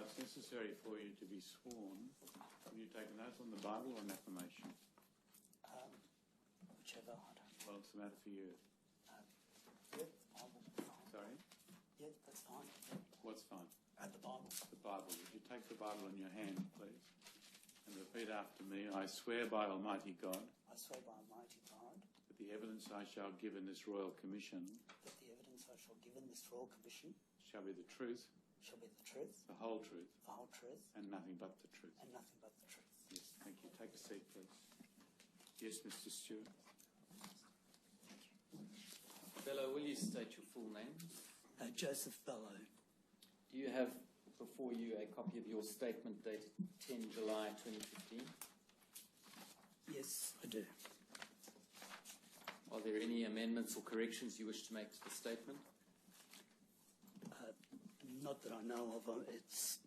it's necessary for you to be sworn. Will you take an oath on the Bible or an affirmation? Whichever, I don't. Well, it's the matter for you. Yeah, the Bible. Fine. Sorry? Yeah, that's fine. What's fine? The Bible. The Bible. Would you take the Bible in your hand, please? And repeat after me. I swear by Almighty God I swear by Almighty God that the evidence I shall give in this royal commission that the evidence I shall give in this royal commission shall be the truth, shall be the truth, the whole truth, and nothing but the truth. nothing but the truth. Yes, thank you. Take a seat, please. Yes, Mr. Stewart. Bello, will you state your full name? Joseph Bello. Do you have before you a copy of your statement dated 10 July 2015? Yes, I do. Are there any amendments or corrections you wish to make to the statement? Not that I know of. It's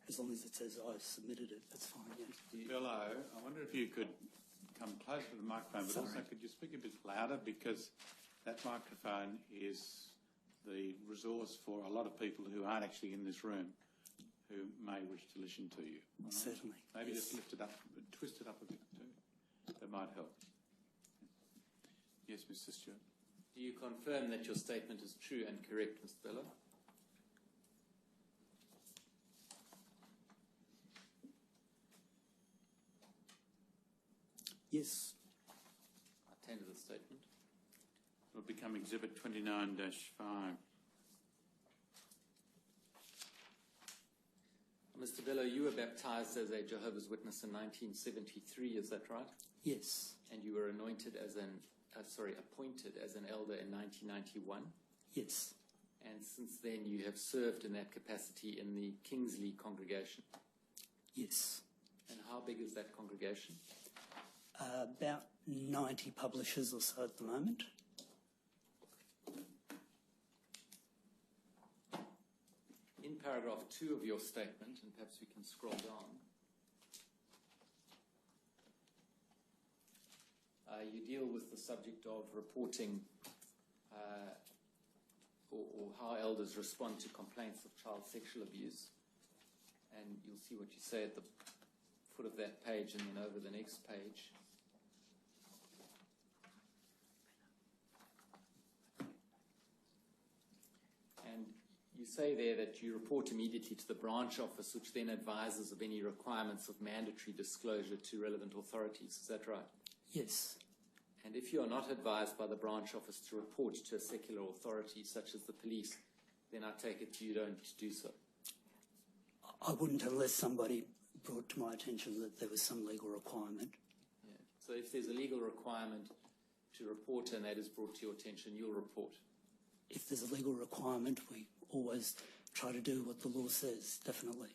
as long as it says I've submitted it, that's fine. Yeah. Bello, I wonder if you could come closer to the microphone, but also could you speak a bit louder, because that microphone is the resource for a lot of people who aren't actually in this room who may wish to listen to you. Right? Certainly. Maybe yes. just lift it up, twist it up a bit too. That might help. Yes, Mr. Stewart. Do you confirm that your statement is true and correct, Mr. Bello? Yes. I tender the statement. It will become Exhibit 29-5. Mr. Bello, you were baptized as a Jehovah's Witness in 1973, is that right? Yes. And you were appointed as an elder in 1991? Yes. And since then you have served in that capacity in the Kingsley congregation? Yes. And how big is that congregation? About 90 publishers or so at the moment. In paragraph 2 of your statement, and perhaps we can scroll down, you deal with the subject of reporting or how elders respond to complaints of child sexual abuse. And you'll see what you say at the foot of that page and then over the next page. And you say there that you report immediately to the branch office, which then advises of any requirements of mandatory disclosure to relevant authorities. Is that right? Yes. And if you are not advised by the branch office to report to a secular authority, such as the police, then I take it you don't do so. I wouldn't unless somebody brought to my attention that there was some legal requirement. Yeah. So if there's a legal requirement to report and that is brought to your attention, you'll report. If there's a legal requirement, we always try to do what the law says, definitely.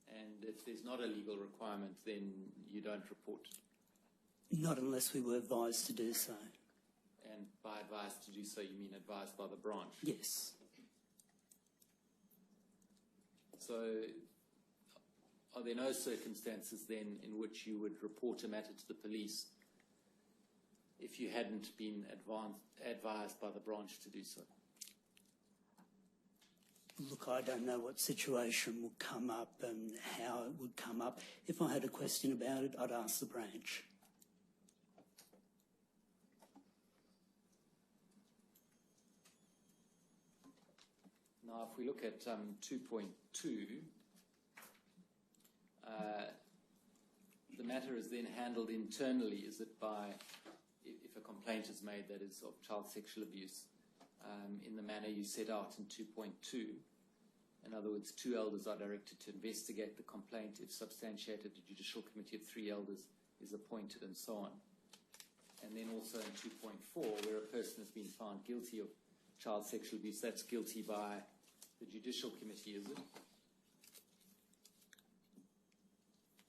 And if there's not a legal requirement, then you don't report? Not unless we were advised to do so. And by advised to do so, you mean advised by the branch? Yes. So are there no circumstances then in which you would report a matter to the police if you hadn't been advised by the branch to do so? Look, I don't know what situation would come up and how it would come up. If I had a question about it, I'd ask the branch. Now, if we look at 2.2, the matter is then handled internally. Is it by, if a complaint is made that is of child sexual abuse, in the manner you set out in 2.2? In other words, 2 elders are directed to investigate the complaint. If substantiated, a judicial committee of 3 elders is appointed, and so on. And then also in 2.4, where a person has been found guilty of child sexual abuse, that's guilty by the judicial committee, is it?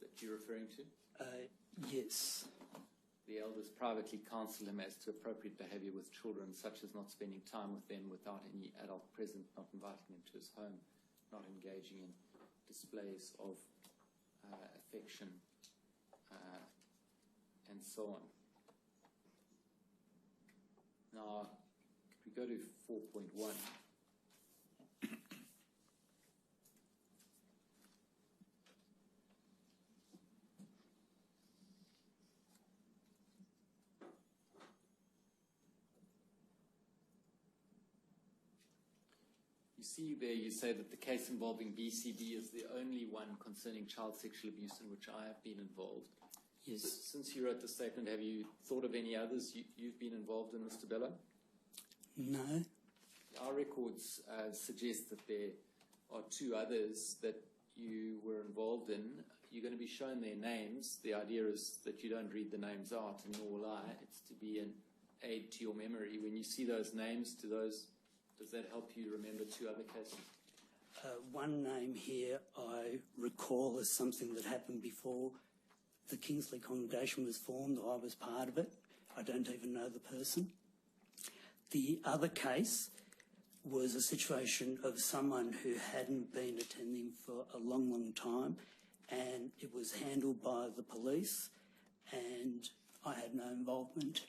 That you're referring to? Yes. The elders privately counsel him as to appropriate behaviour with children, such as not spending time with them without any adult present, not inviting them to his home, not engaging in displays of affection, and so on. Now, could we go to 4.1? see there, you say that the case involving BCB is the only one concerning child sexual abuse in which I have been involved. Yes. Since you wrote the statement, have you thought of any others you've been involved in, Mr. Bello? No. Our records suggest that there are 2 others that you were involved in. You're going to be shown their names. The idea is that you don't read the names out, and nor will I. It's to be an aid to your memory. When you see those names, does that help you remember 2 other cases? One name here I recall as something that happened before the Kingsley congregation was formed, or I was part of it. I don't even know the person. The other case was a situation of someone who hadn't been attending for a long, long time, and it was handled by the police, and I had no involvement.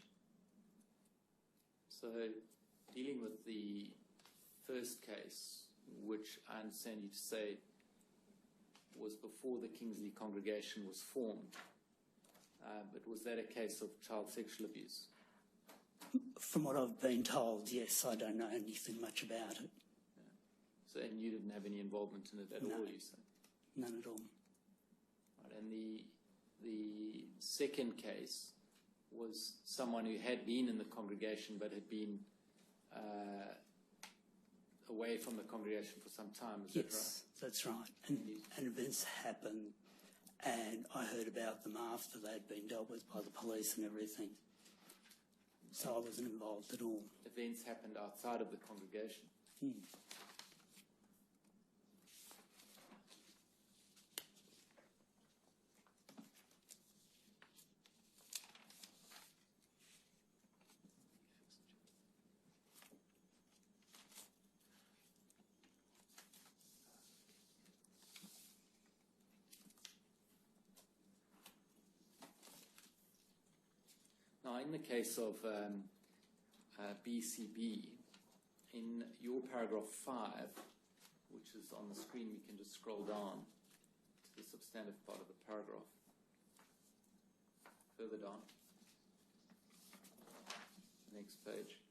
So, dealing with the first case, which I understand you to say was before the Kingsley congregation was formed, but was that a case of child sexual abuse? From what I've been told, yes, I don't know anything much about it. Yeah. So, and you didn't have any involvement in it at all, you say? None at all. Right, and the second case was someone who had been in the congregation but had been away from the congregation for some time, is that right? Yes, that's right. And events happened, and I heard about them after they'd been dealt with by the police and everything. So I wasn't involved at all. Events happened outside of the congregation. Now, in the case of BCB, in your paragraph 5, which is on the screen, you can just scroll down to the substantive part of the paragraph. Further down. Next page.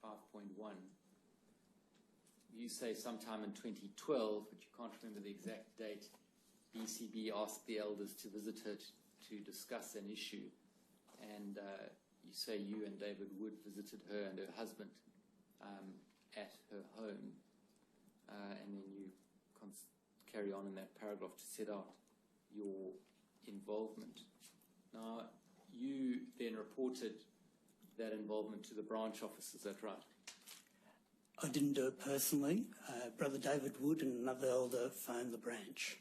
5.1. You say sometime in 2012, but you can't remember the exact date, BCB asked the elders to visit her to discuss an issue, and you say you and David Wood visited her and her husband at her home, and then you carry on in that paragraph to set out your involvement. Now, you then reported that involvement to the branch office, is that right? I didn't do it personally. Brother David Wood and another elder phoned the branch.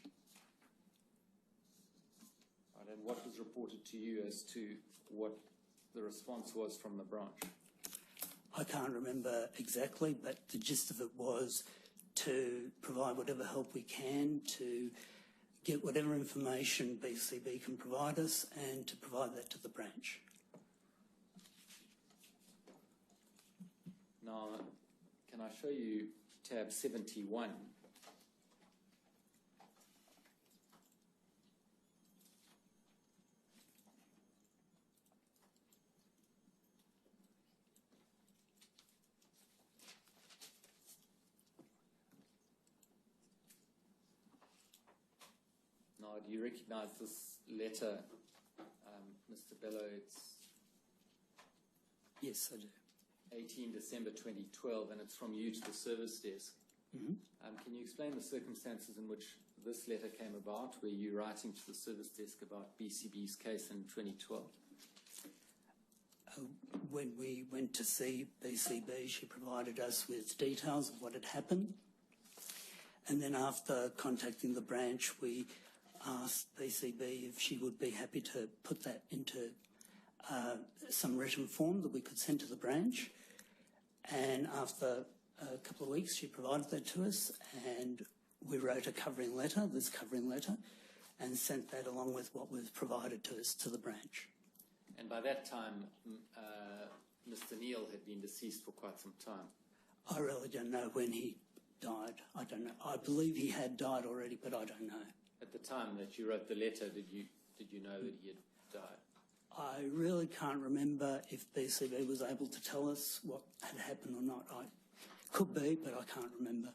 Right, and what was reported to you as to what the response was from the branch? I can't remember exactly, but the gist of it was to provide whatever help we can to get whatever information BCB can provide us and to provide that to the branch. Now, can I show you tab 71? Now, do you recognize this letter, Mr. Bello? It's Yes, I do. 18 December 2012, and it's from you to the service desk. Mm-hmm. Can you explain the circumstances in which this letter came about? Were you writing to the service desk about BCB's case in 2012? When we went to see BCB, she provided us with details of what had happened. And then after contacting the branch, we asked BCB if she would be happy to put that into some written form that we could send to the branch. And after a couple of weeks, she provided that to us, and we wrote a covering letter, this covering letter, and sent that along with what was provided to us to the branch. And by that time, Mr. Neal had been deceased for quite some time. I really don't know when he died. I don't know. I believe he had died already, but I don't know. At the time that you wrote the letter, did you know that he had died? I really can't remember if BCB was able to tell us what had happened or not. Could be, but I can't remember.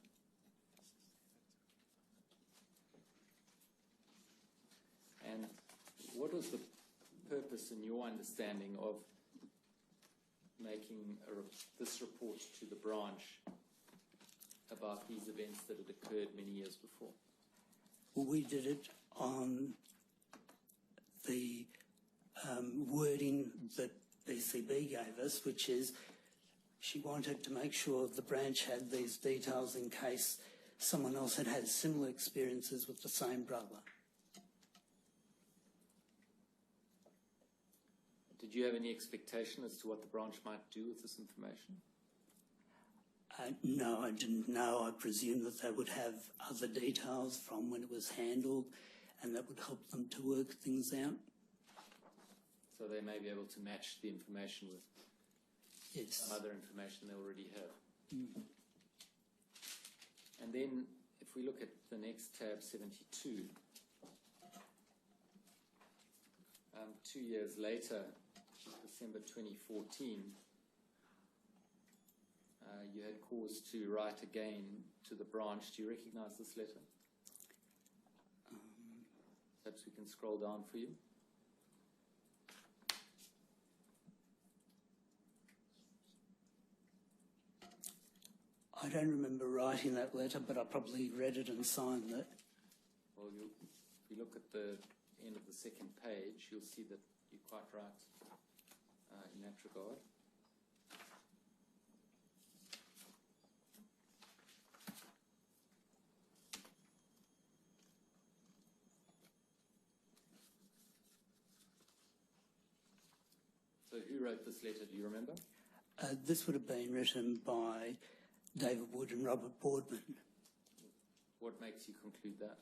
And what was the purpose, in your understanding, of making this report to the branch about these events that had occurred many years before? Well, we did it on the wording that BCB gave us, which is she wanted to make sure the branch had these details in case someone else had had similar experiences with the same brother. Did you have any expectation as to what the branch might do with this information? No, I didn't know. I presumed that they would have other details from when it was handled and that would help them to work things out. So they may be able to match the information with some other information they already have. Mm. And then if we look at the next tab, 72, 2 years later, December 2014, you had cause to write again to the branch. Do you recognize this letter? Perhaps we can scroll down for you. I don't remember writing that letter, but I probably read it and signed it. Well, if you look at the end of the second page, you'll see that you're quite right in that regard. So who wrote this letter, do you remember? This would have been written by David Wood and Robert Boardman. What makes you conclude that?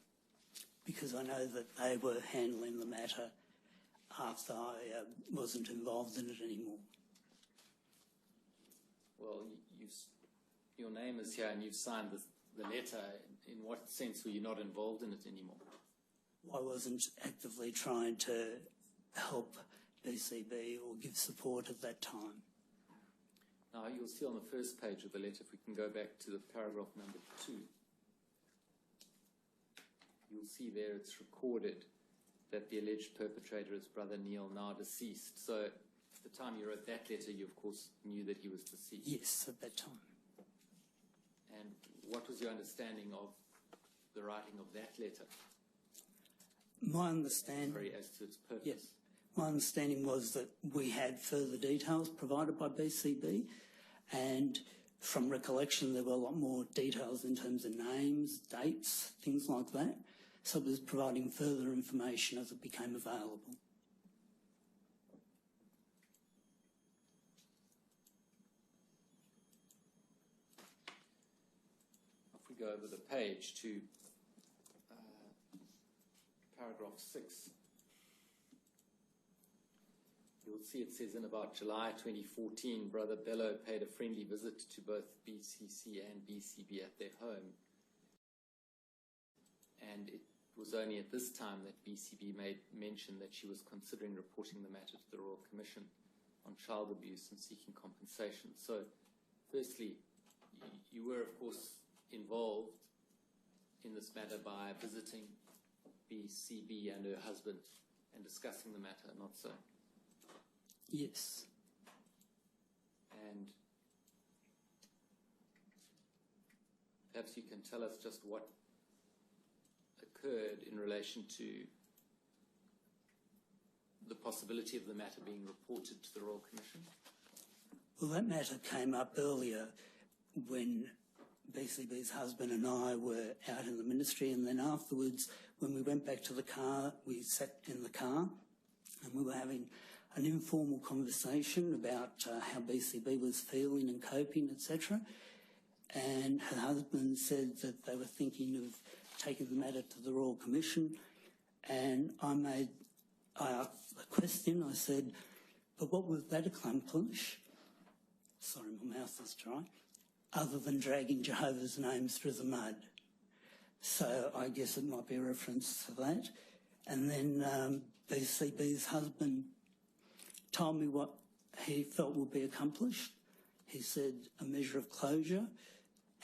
Because I know that they were handling the matter after I wasn't involved in it anymore. Well, your name is here and you've signed the letter. In what sense were you not involved in it anymore? I wasn't actively trying to help BCB or give support at that time. Now, you'll see on the first page of the letter, if we can go back to the paragraph number 2, you'll see there it's recorded that the alleged perpetrator is Brother Neil, now deceased. So at the time you wrote that letter, you of course knew that he was deceased. Yes, at that time. And what was your understanding of the writing of that letter? My understanding... Sorry, as to its purpose. Yes. My understanding was that we had further details provided by BCB, and from recollection there were a lot more details in terms of names, dates, things like that. So it was providing further information as it became available. If we go over the page to paragraph 6, you'll see it says in about July 2014, Brother Bello paid a friendly visit to both BCC and BCB at their home. And it was only at this time that BCB made mention that she was considering reporting the matter to the Royal Commission on child abuse and seeking compensation. So, firstly, you were, of course, involved in this matter by visiting BCB and her husband and discussing the matter, not so? Yes. And perhaps you can tell us just what occurred in relation to the possibility of the matter being reported to the Royal Commission? Well, that matter came up earlier when BCB's husband and I were out in the ministry, and then afterwards, when we went back to the car, we sat in the car and we were having an informal conversation about how BCB was feeling and coping, etc. And her husband said that they were thinking of taking the matter to the Royal Commission, and I asked the question. I said, but what would that accomplish? Sorry, my mouth is dry. Other than dragging Jehovah's names through the mud. So I guess it might be a reference to that. And then BCB's husband told me what he felt would be accomplished. He said a measure of closure,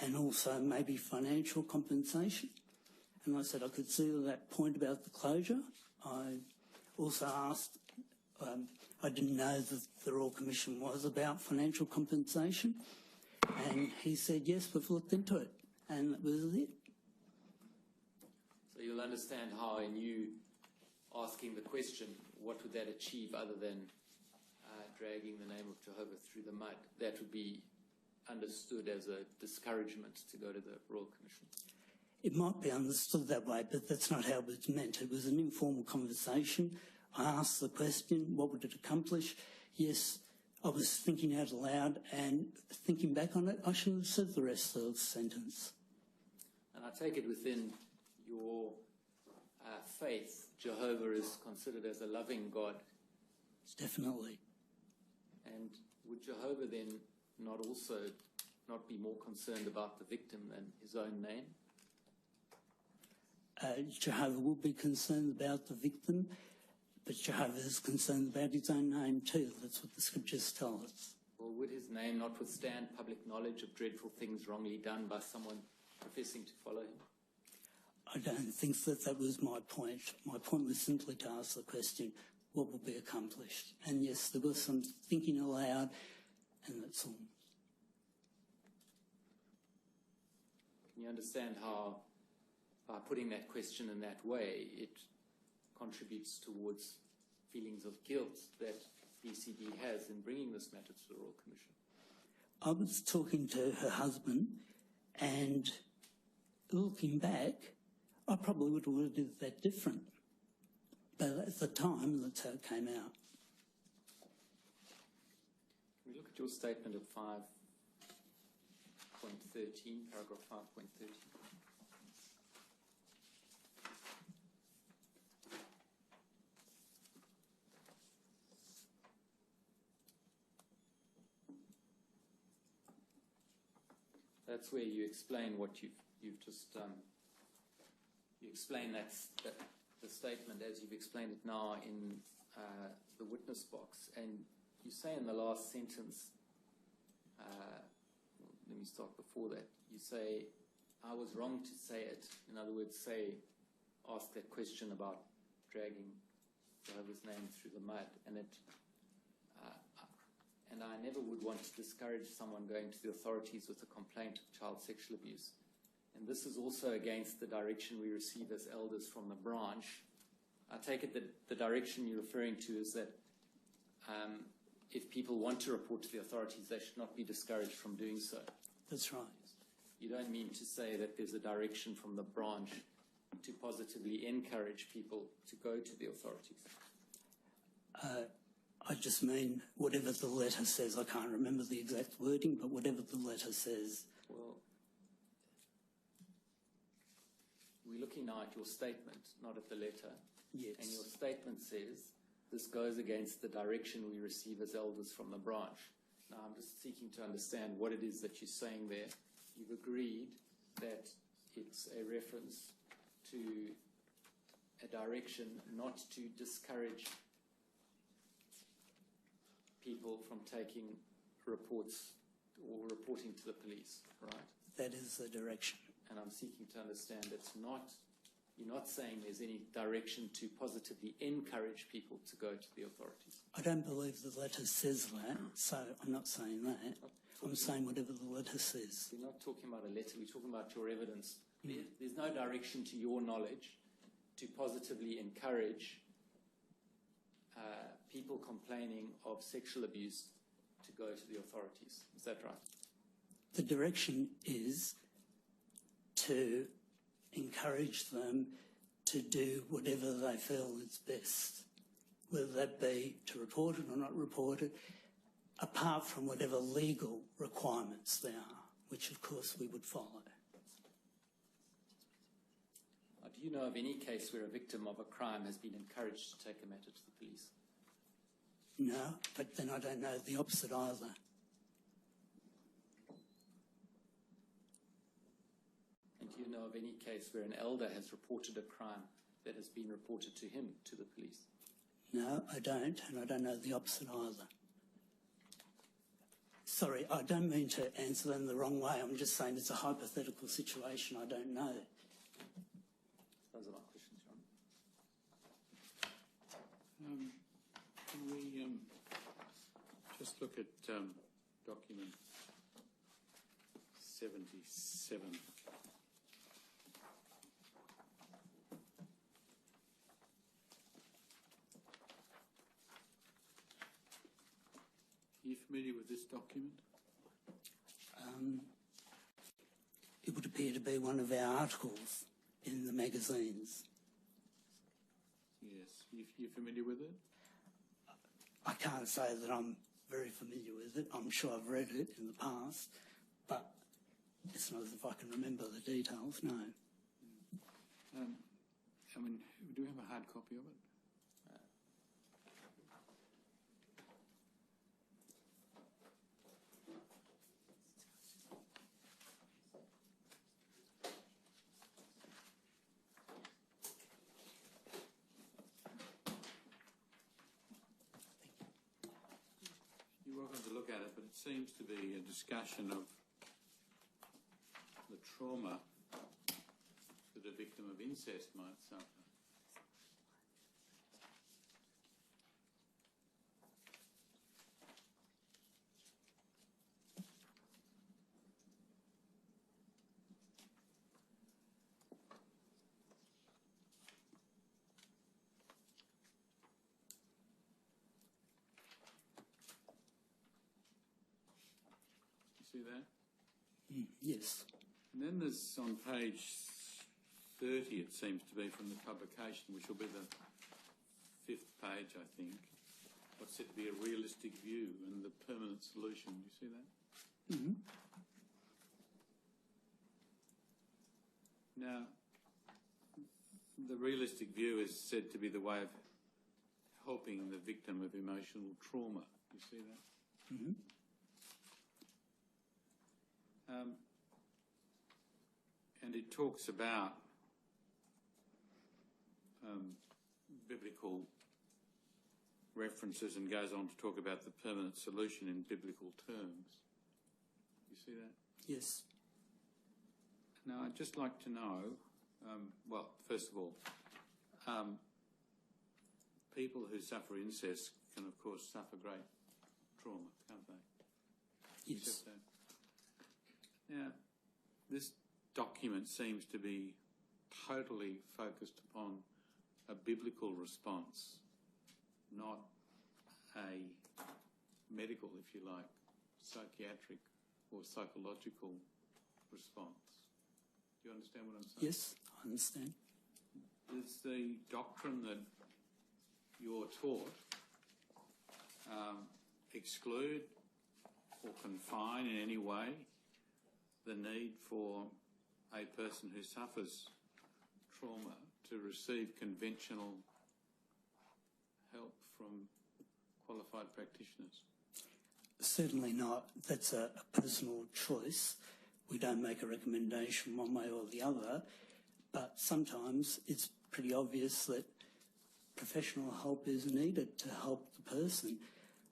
and also maybe financial compensation. And I said I could see that point about the closure. I also asked, I didn't know that the Royal Commission was about financial compensation, and he said, yes, we've looked into it, and that was it. So you'll understand how in you asking the question, what would that achieve other than dragging the name of Jehovah through the mud? That would be understood as a discouragement to go to the Royal Commission. It might be understood that way, but that's not how it was meant. It was an informal conversation. I asked the question, what would it accomplish? Yes, I was thinking out loud, and thinking back on it, I shouldn't have said the rest of the sentence. And I take it within your faith, Jehovah is considered as a loving God. Definitely. And would Jehovah then not be more concerned about the victim than his own name? Jehovah will be concerned about the victim, but Jehovah is concerned about his own name too. That's what the scriptures tell us. Well, would his name not withstand public knowledge of dreadful things wrongly done by someone professing to follow him? I don't think that was my point. My point was simply to ask the question, what will be accomplished? And yes, there was some thinking aloud, and that's all. Can you understand how, by putting that question in that way, it contributes towards feelings of guilt that BCB has in bringing this matter to the Royal Commission? I was talking to her husband, and looking back, I probably would have worded that different. But at the time, that's how it came out. Can we look at your statement at 5.13, paragraph 5.13? That's where you explain what you've just you explain that the statement as you've explained it now in the witness box, and you say in the last sentence, let me start before that, you say, I was wrong to say it. In other words, ask that question about dragging Jehovah's name through the mud, and I never would want to discourage someone going to the authorities with a complaint of child sexual abuse. And this is also against the direction we receive as elders from the branch. I take it that the direction you're referring to is that if people want to report to the authorities, they should not be discouraged from doing so. That's right. You don't mean to say that there's a direction from the branch to positively encourage people to go to the authorities? I just mean whatever the letter says. I can't remember the exact wording, but whatever the letter says. Well, we're looking now at your statement, not at the letter. Yes. And your statement says, this goes against the direction we receive as elders from the branch. Now, I'm just seeking to understand what it is that you're saying there. You've agreed that it's a reference to a direction not to discourage people from taking reports or reporting to the police, right? That is the direction. And I'm seeking to understand you're not saying there's any direction to positively encourage people to go to the authorities. I don't believe the letter says that, so I'm not saying that. I'm saying whatever the letter says. We're not talking about a letter, we're talking about your evidence. There's no direction to your knowledge to positively encourage people complaining of sexual abuse to go to the authorities. Is that right? The direction is to encourage them to do whatever they feel is best, whether that be to report it or not report it, apart from whatever legal requirements there are, which of course we would follow. Do you know of any case where a victim of a crime has been encouraged to take a matter to the police? No, but then I don't know the opposite either. And do you know of any case where an elder has reported a crime that has been reported to him, to the police? No, I don't, and I don't know the opposite either. Sorry, I don't mean to answer them the wrong way. I'm just saying it's a hypothetical situation. I don't know. Those are my questions, John. Can we just look at document 77? Are you familiar with this document? It would appear to be one of our articles in the magazines. Yes. You familiar with it? I can't say that I'm very familiar with it. I'm sure I've read it in the past, but it's not as if I can remember the details, no. I mean, do we have a hard copy of it? You're welcome to look at it, but it seems to be a discussion of the trauma that a victim of incest might suffer. See that? Yes. And then there's on page 30, it seems to be, from the publication, which will be the 5th page, I think, what's said to be a realistic view and the permanent solution. Do you see that? Mm-hmm. Now, the realistic view is said to be the way of helping the victim of emotional trauma. Do you see that? Mm-hmm. And it talks about biblical references and goes on to talk about the permanent solution in biblical terms. You see that? Yes. Now, I'd just like to know, well, first of all, people who suffer incest can, of course, suffer great trauma, can't they? Yes. Accept that. Now, this document seems to be totally focused upon a biblical response, not a medical, if you like, psychiatric or psychological response. Do you understand what I'm saying? Yes, I understand. Does the doctrine that you're taught exclude or confine in any way the need for a person who suffers trauma to receive conventional help from qualified practitioners? Certainly not. That's a personal choice. We don't make a recommendation one way or the other, but sometimes it's pretty obvious that professional help is needed to help the person.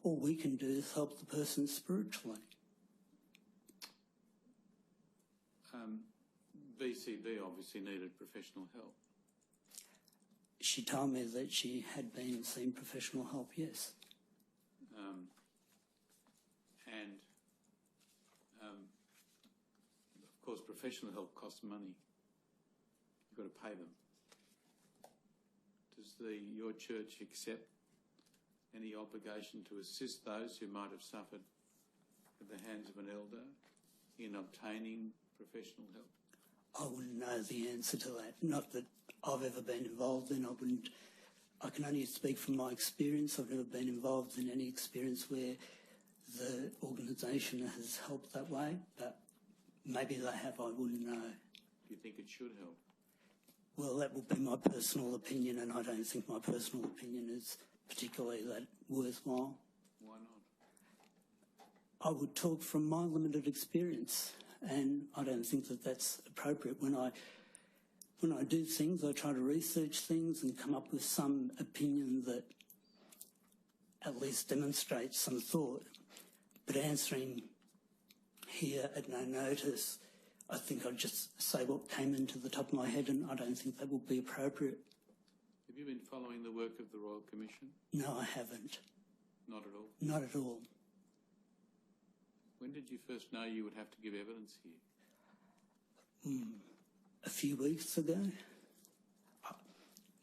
All we can do is help the person spiritually. BCB obviously needed professional help. She told me that she had been seeing professional help, yes. Of course, professional help costs money. You've got to pay them. Does your church accept any obligation to assist those who might have suffered at the hands of an elder in obtaining professional help? I wouldn't know the answer to that. Not that I've ever been involved in. I can only speak from my experience. I've never been involved in any experience where the organisation has helped that way, but maybe they have, I wouldn't know. Do you think it should help? Well, that would be my personal opinion, and I don't think my personal opinion is particularly that worthwhile. Why not? I would talk from my limited experience, and I don't think that that's appropriate. When I do things, I try to research things and come up with some opinion that at least demonstrates some thought. But answering here at no notice, I think I'd just say what came into the top of my head, and I don't think that would be appropriate. Have you been following the work of the Royal Commission? No, I haven't. Not at all? Not at all. When did you first know you would have to give evidence here? A few weeks ago.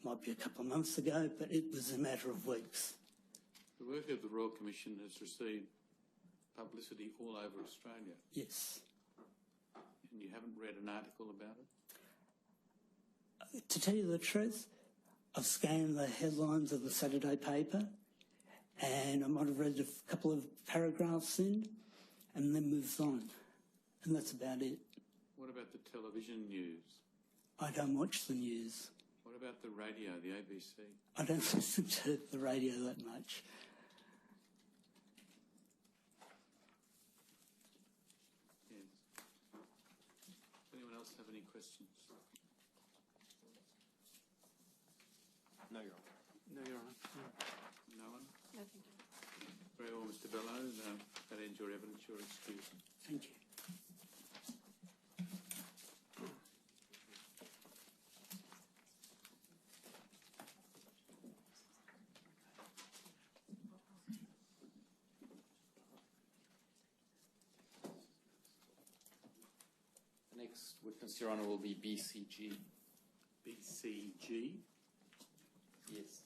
Might be a couple of months ago, but it was a matter of weeks. The work of the Royal Commission has received publicity all over Australia. Yes. And you haven't read an article about it? To tell you the truth, I've scanned the headlines of the Saturday paper and I might have read a couple of paragraphs in and then moved on. And that's about it. What about the television news? I don't watch the news. What about the radio, the ABC? I don't listen to the radio that much. Yes. Does anyone else have any questions? No, Your Honour. No, Your Honour. No one? No, thank you. Very well, Mr. Bellows. That ends your evidence. You're excused. Thank you. The next witness, Your Honour, will be BCG. BCG? Yes.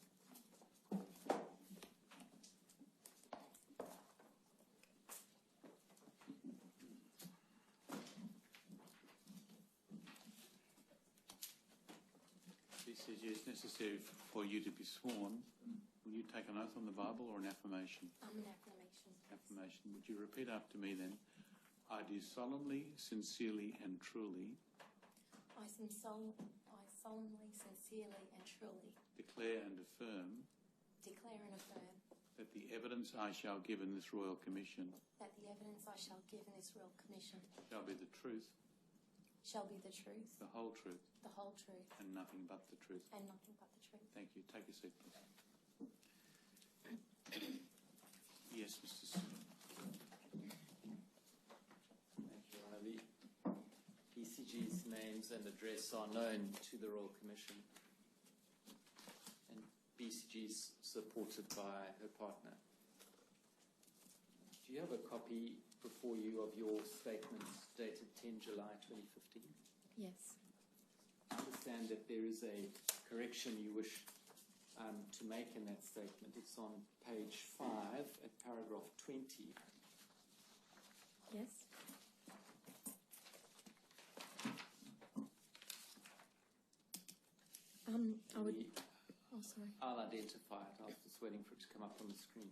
BCG, it's necessary for you to be sworn. Will you take an oath on the Bible or an affirmation? An affirmation. Affirmation. Would you repeat after me then? I do solemnly, sincerely and truly I solemnly, sincerely and truly declare and affirm declare and affirm that the evidence I shall give in this Royal Commission that the evidence I shall give in this Royal Commission shall be the truth, shall be the truth, the whole truth, the whole truth, and nothing but the truth. and nothing but the truth. Thank you. Take a seat, please. Yes, Mr. Stewart. Thank you, Your Honour. The BCG's names and address are known to the Royal Commission, and BCG is supported by her partner. Do you have a copy before you of your statement dated 10 July 2015? Yes. I understand that there is a correction you wish to make in that statement. It's on page 5 at paragraph 20. Yes. I would. Oh, sorry. I'll identify it. I was just waiting for it to come up on the screen.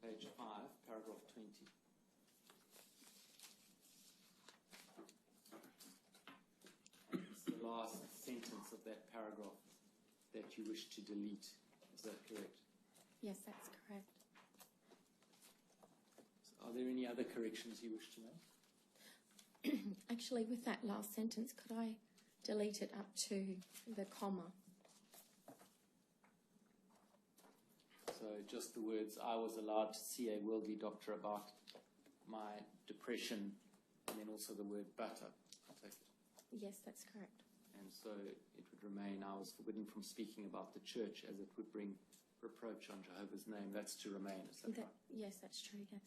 Page 5, paragraph 20. It's the last sentence of that paragraph that you wish to delete. Is that correct? Yes, that's correct. Are there any other corrections you wish to make? Actually, with that last sentence, could I delete it up to the comma? So just the words, I was allowed to see a worldly doctor about my depression, and then also the word butter. I take it. Yes, that's correct. And so it would remain, I was forbidden from speaking about the church as it would bring reproach on Jehovah's name. That's to remain, is that right? Yes, that's true, yes.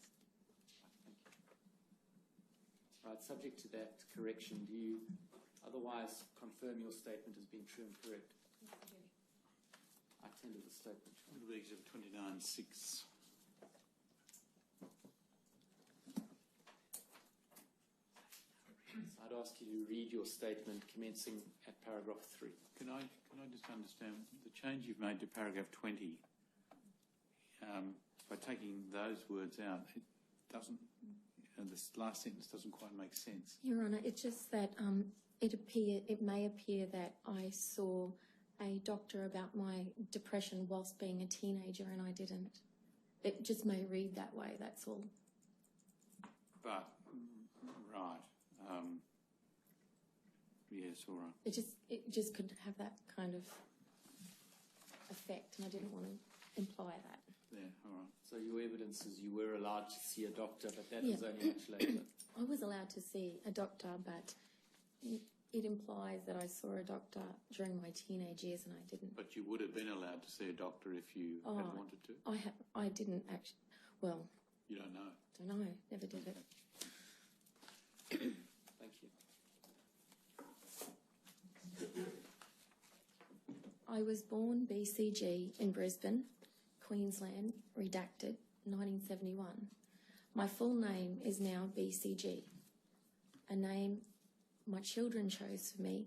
Thank you. Right, subject to that correction, do you otherwise confirm your statement as being true and correct? Yes, I do. I tender the statement. Exhibit 29(6). I'd ask you to read your statement commencing at paragraph 3. Can I just understand the change you've made to paragraph 20? By taking those words out, it doesn't. This last sentence doesn't quite make sense. Your Honour, it's just that it may appear that I saw a doctor about my depression whilst being a teenager, and I didn't. It just may read that way, that's all. But, right. Yes, all right. It just could have that kind of effect, and I didn't want to imply that. Yeah, all right. So your evidence is you were allowed to see a doctor, but that was only much later. I was allowed to see a doctor, but it implies that I saw a doctor during my teenage years, and I didn't. But you would have been allowed to see a doctor if you had wanted to? I didn't actually. Well, you don't know? Don't know. Never did it. Thank you. I was born BCG in Brisbane, Queensland, redacted, 1971. My full name is now BCG, a name my children chose for me.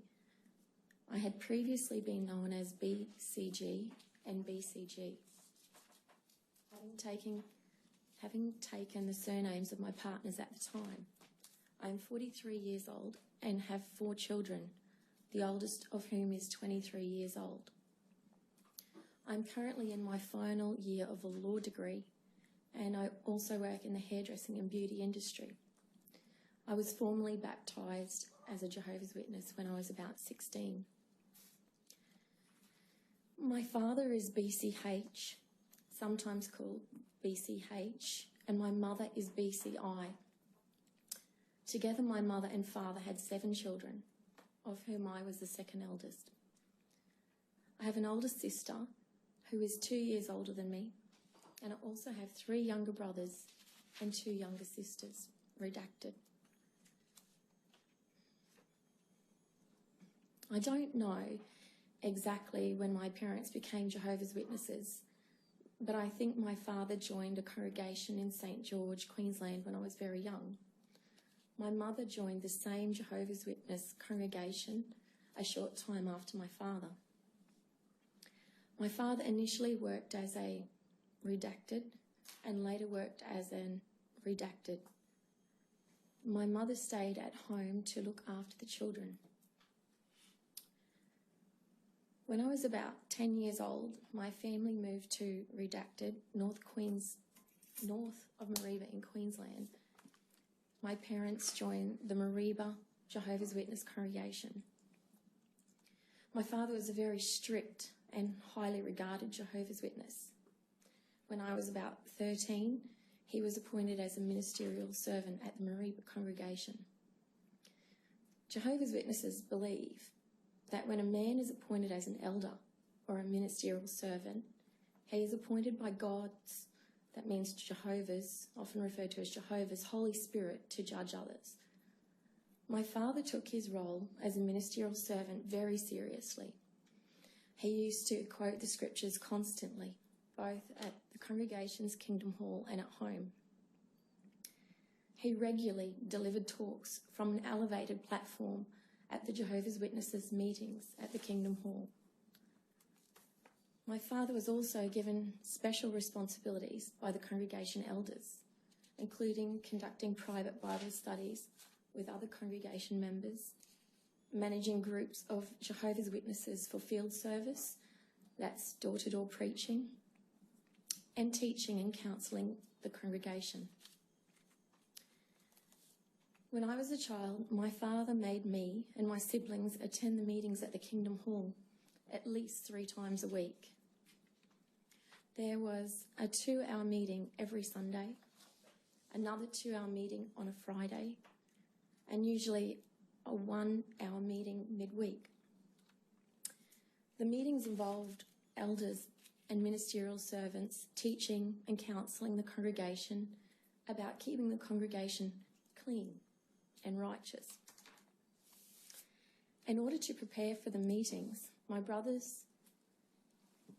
I had previously been known as BCG and BCG. Having taken the surnames of my partners at the time, I am 43 years old and have 4 children, the oldest of whom is 23 years old. I'm currently in my final year of a law degree, and I also work in the hairdressing and beauty industry. I was formally baptised as a Jehovah's Witness when I was about 16. My father is BCH, sometimes called BCH, and my mother is BCI. Together, my mother and father had 7 children, of whom I was the second eldest. I have an older sister who is 2 years older than me, and I also have 3 younger brothers and 2 younger sisters, redacted. I don't know exactly when my parents became Jehovah's Witnesses, but I think my father joined a congregation in St. George, Queensland when I was very young. My mother joined the same Jehovah's Witness congregation a short time after my father. My father initially worked as a redacted and later worked as an redacted. My mother stayed at home to look after the children. When I was about 10 years old, my family moved to redacted north of Mareeba in Queensland. My parents joined the Mareeba Jehovah's Witness congregation. My father was a very strict and highly regarded Jehovah's Witness. When I was about 13, he was appointed as a ministerial servant at the Mareeba congregation. Jehovah's Witnesses believe that when a man is appointed as an elder or a ministerial servant, he is appointed by God's, that means Jehovah's, often referred to as Jehovah's Holy Spirit, to judge others. My father took his role as a ministerial servant very seriously. He used to quote the scriptures constantly, both at the congregation's Kingdom Hall and at home. He regularly delivered talks from an elevated platform at the Jehovah's Witnesses meetings at the Kingdom Hall. My father was also given special responsibilities by the congregation elders, including conducting private Bible studies with other congregation members, managing groups of Jehovah's Witnesses for field service, that's door-to-door preaching, and teaching and counselling the congregation. When I was a child, my father made me and my siblings attend the meetings at the Kingdom Hall at least 3 times a week. There was a 2-hour meeting every Sunday, another 2-hour meeting on a Friday, and usually a 1-hour meeting midweek. The meetings involved elders and ministerial servants teaching and counselling the congregation about keeping the congregation clean and righteous. In order to prepare for the meetings, my brothers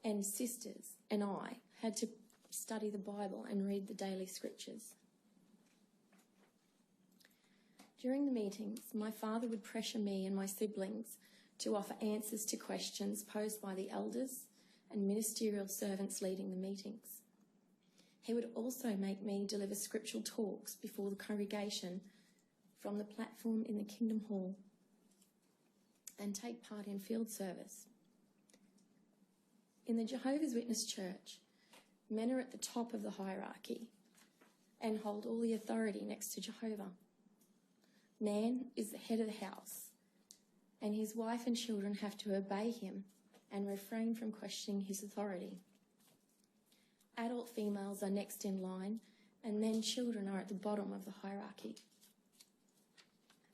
and sisters and I had to study the Bible and read the daily scriptures. During the meetings, my father would pressure me and my siblings to offer answers to questions posed by the elders and ministerial servants leading the meetings. He would also make me deliver scriptural talks before the congregation from the platform in the Kingdom Hall and take part in field service. In the Jehovah's Witness Church, men are at the top of the hierarchy, and hold all the authority next to Jehovah. Man is the head of the house, and his wife and children have to obey him and refrain from questioning his authority. Adult females are next in line, and then children are at the bottom of the hierarchy.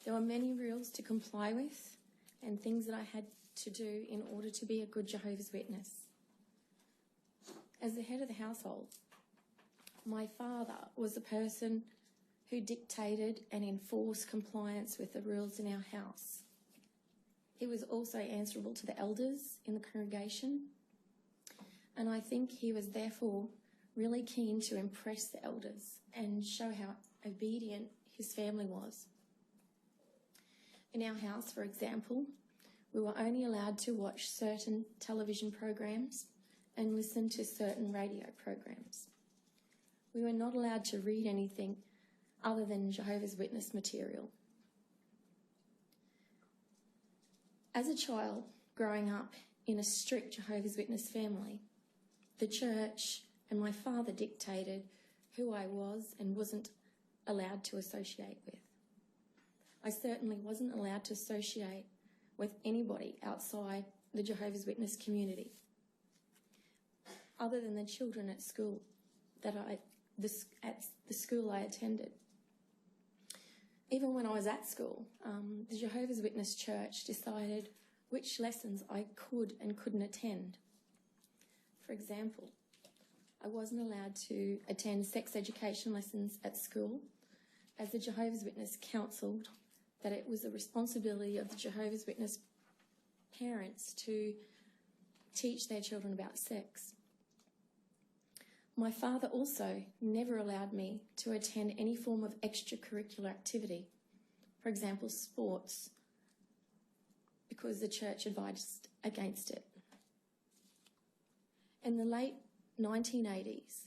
There were many rules to comply with and things that I had to do in order to be a good Jehovah's Witness. As the head of the household, my father was the person who dictated and enforced compliance with the rules in our house. He was also answerable to the elders in the congregation, and I think he was therefore really keen to impress the elders and show how obedient his family was. In our house, for example, we were only allowed to watch certain television programs and listen to certain radio programs. We were not allowed to read anything other than Jehovah's Witness material. As a child growing up in a strict Jehovah's Witness family, the church and my father dictated who I was and wasn't allowed to associate with. I certainly wasn't allowed to associate with anybody outside the Jehovah's Witness community, other than the children at school at the school I attended. Even when I was at school, the Jehovah's Witness church decided which lessons I could and couldn't attend. For example, I wasn't allowed to attend sex education lessons at school, as the Jehovah's Witness counselled that it was the responsibility of the Jehovah's Witness parents to teach their children about sex. My father also never allowed me to attend any form of extracurricular activity, for example, sports, because the church advised against it. In the late 1980s,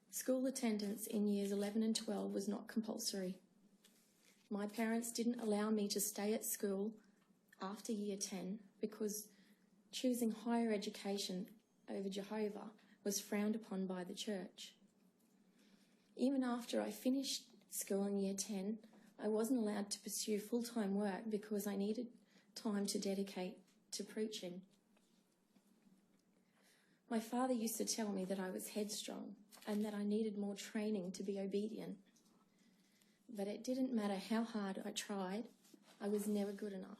school attendance in years 11 and 12 was not compulsory. My parents didn't allow me to stay at school after year 10 because choosing higher education over Jehovah was frowned upon by the church. Even after I finished school in year 10, I wasn't allowed to pursue full-time work because I needed time to dedicate to preaching. My father used to tell me that I was headstrong and that I needed more training to be obedient. But it didn't matter how hard I tried, I was never good enough.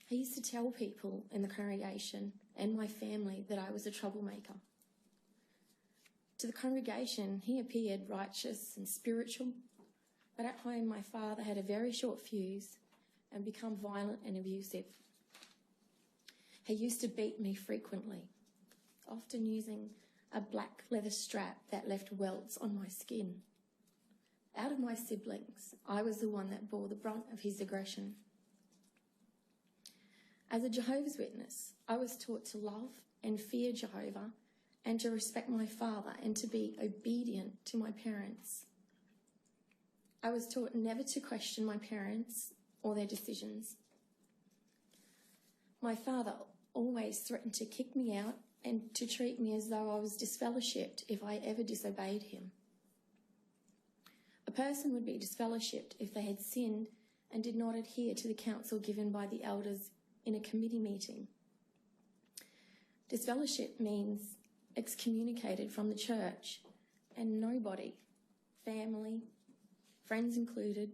He used to tell people in the congregation and my family that I was a troublemaker. To the congregation, he appeared righteous and spiritual, but at home my father had a very short fuse and become violent and abusive. He used to beat me frequently, often using a black leather strap that left welts on my skin. Out of my siblings, I was the one that bore the brunt of his aggression. As a Jehovah's Witness, I was taught to love and fear Jehovah and to respect my father and to be obedient to my parents. I was taught never to question my parents or their decisions. My father always threatened to kick me out and to treat me as though I was disfellowshipped if I ever disobeyed him. A person would be disfellowshipped if they had sinned and did not adhere to the counsel given by the elders in a committee meeting. Disfellowship means excommunicated from the church, and nobody, family, friends included,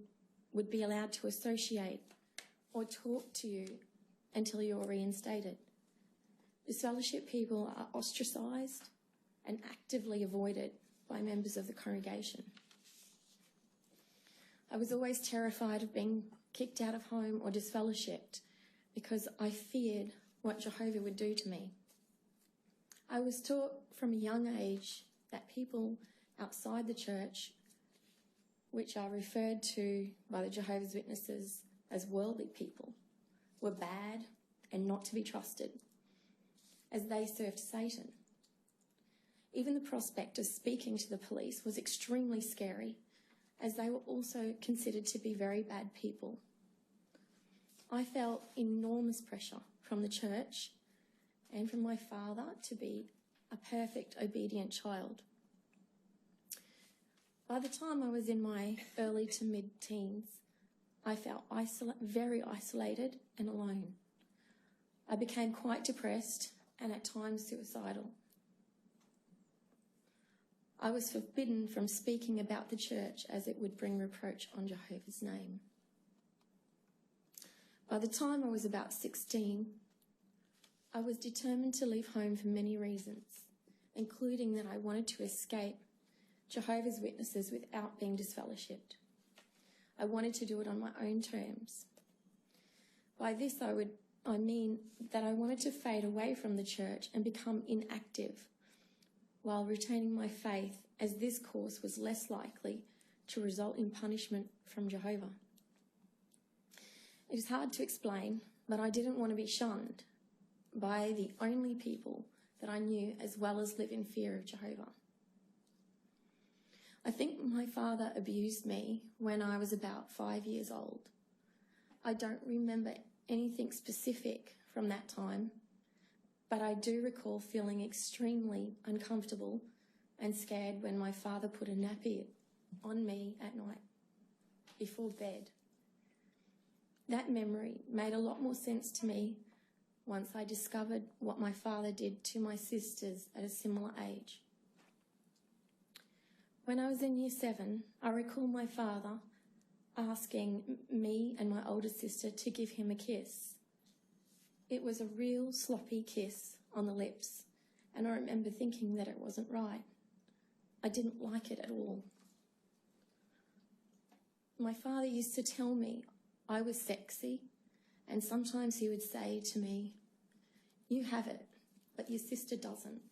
would be allowed to associate or talk to you until you are reinstated. Disfellowship people are ostracised and actively avoided by members of the congregation. I was always terrified of being kicked out of home or disfellowshipped because I feared what Jehovah would do to me. I was taught from a young age that people outside the church, which are referred to by the Jehovah's Witnesses as worldly people, were bad and not to be trusted, as they served Satan. Even the prospect of speaking to the police was extremely scary, as they were also considered to be very bad people. I felt enormous pressure from the church and from my father to be a perfect, obedient child. By the time I was in my early to mid-teens, I felt very isolated and alone. I became quite depressed and at times suicidal. I was forbidden from speaking about the church as it would bring reproach on Jehovah's name. By the time I was about 16, I was determined to leave home for many reasons, including that I wanted to escape Jehovah's Witnesses without being disfellowshipped. I wanted to do it on my own terms. By this I mean that I wanted to fade away from the church and become inactive while retaining my faith, as this course was less likely to result in punishment from Jehovah. It is hard to explain, but I didn't want to be shunned by the only people that I knew as well as live in fear of Jehovah. I think my father abused me when I was about 5 years old. I don't remember anything specific from that time, but I do recall feeling extremely uncomfortable and scared when my father put a nappy on me at night before bed. That memory made a lot more sense to me once I discovered what my father did to my sisters at a similar age. When I was in Year 7, I recall my father asking me and my older sister to give him a kiss. It was a real sloppy kiss on the lips, and I remember thinking that it wasn't right. I didn't like it at all. My father used to tell me I was sexy, and sometimes he would say to me, "You have it, but your sister doesn't."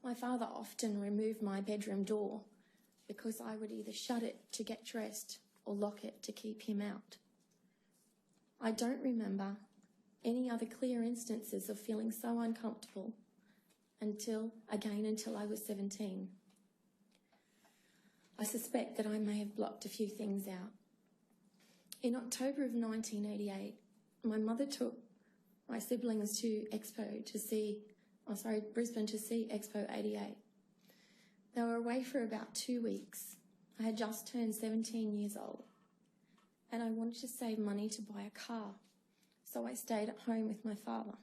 My father often removed my bedroom door because I would either shut it to get dressed or lock it to keep him out. I don't remember any other clear instances of feeling so uncomfortable until I was 17. I suspect that I may have blocked a few things out. In October of 1988, my mother took my siblings to Brisbane to see Expo 88. They were away for about 2 weeks. I had just turned 17 years old, and I wanted to save money to buy a car, so I stayed at home with my father.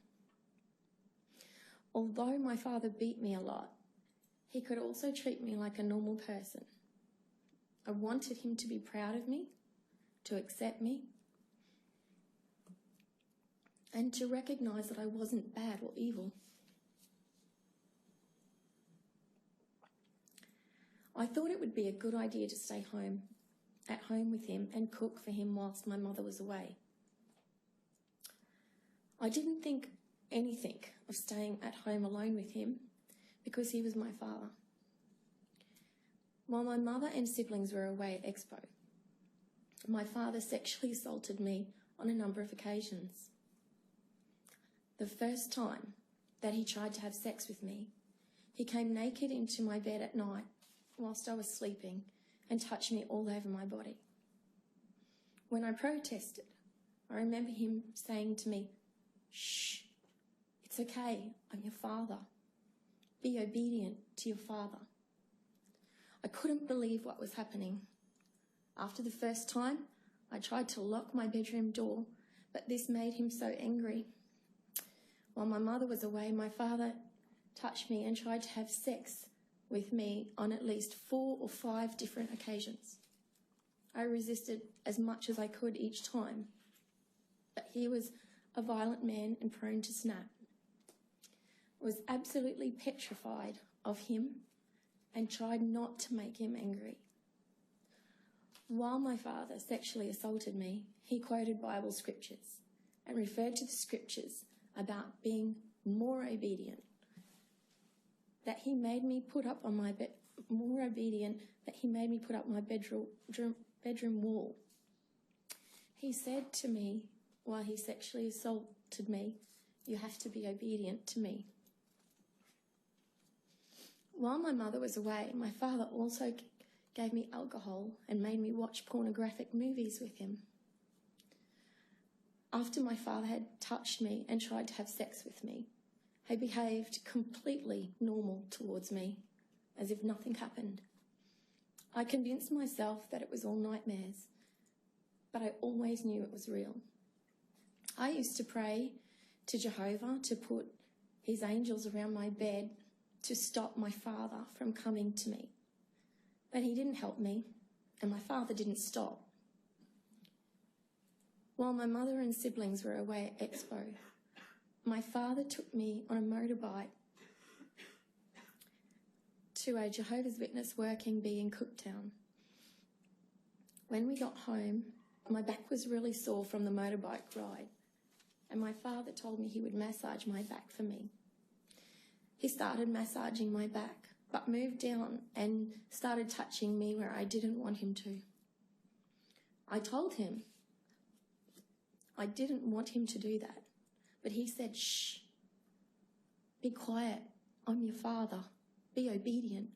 Although my father beat me a lot, he could also treat me like a normal person. I wanted him to be proud of me, to accept me, and to recognise that I wasn't bad or evil. I thought it would be a good idea to stay at home with him and cook for him whilst my mother was away. I didn't think anything of staying at home alone with him because he was my father. While my mother and siblings were away at Expo, my father sexually assaulted me on a number of occasions. The first time that he tried to have sex with me, he came naked into my bed at night whilst I was sleeping and touched me all over my body. When I protested, I remember him saying to me, "Shh, it's okay, I'm your father. Be obedient to your father." I couldn't believe what was happening. After the first time, I tried to lock my bedroom door, but this made him so angry. While my mother was away, my father touched me and tried to have sex with me on at least 4 or 5 different occasions. I resisted as much as I could each time, but he was a violent man and prone to snap. I was absolutely petrified of him and tried not to make him angry. While my father sexually assaulted me, he quoted Bible scriptures and referred to the scriptures about being more obedient, that he made me put up on my bedroom wall. He said to me while he sexually assaulted me, "You have to be obedient to me." While my mother was away, my father also gave me alcohol and made me watch pornographic movies with him. After my father had touched me and tried to have sex with me, he behaved completely normal towards me, as if nothing happened. I convinced myself that it was all nightmares, but I always knew it was real. I used to pray to Jehovah to put his angels around my bed to stop my father from coming to me. But he didn't help me, and my father didn't stop. While my mother and siblings were away at Expo, my father took me on a motorbike to a Jehovah's Witness working bee in Cooktown. When we got home, my back was really sore from the motorbike ride, and my father told me he would massage my back for me. He started massaging my back, but moved down and started touching me where I didn't want him to. I told him I didn't want him to do that, but he said, "Shh, be quiet, I'm your father, be obedient."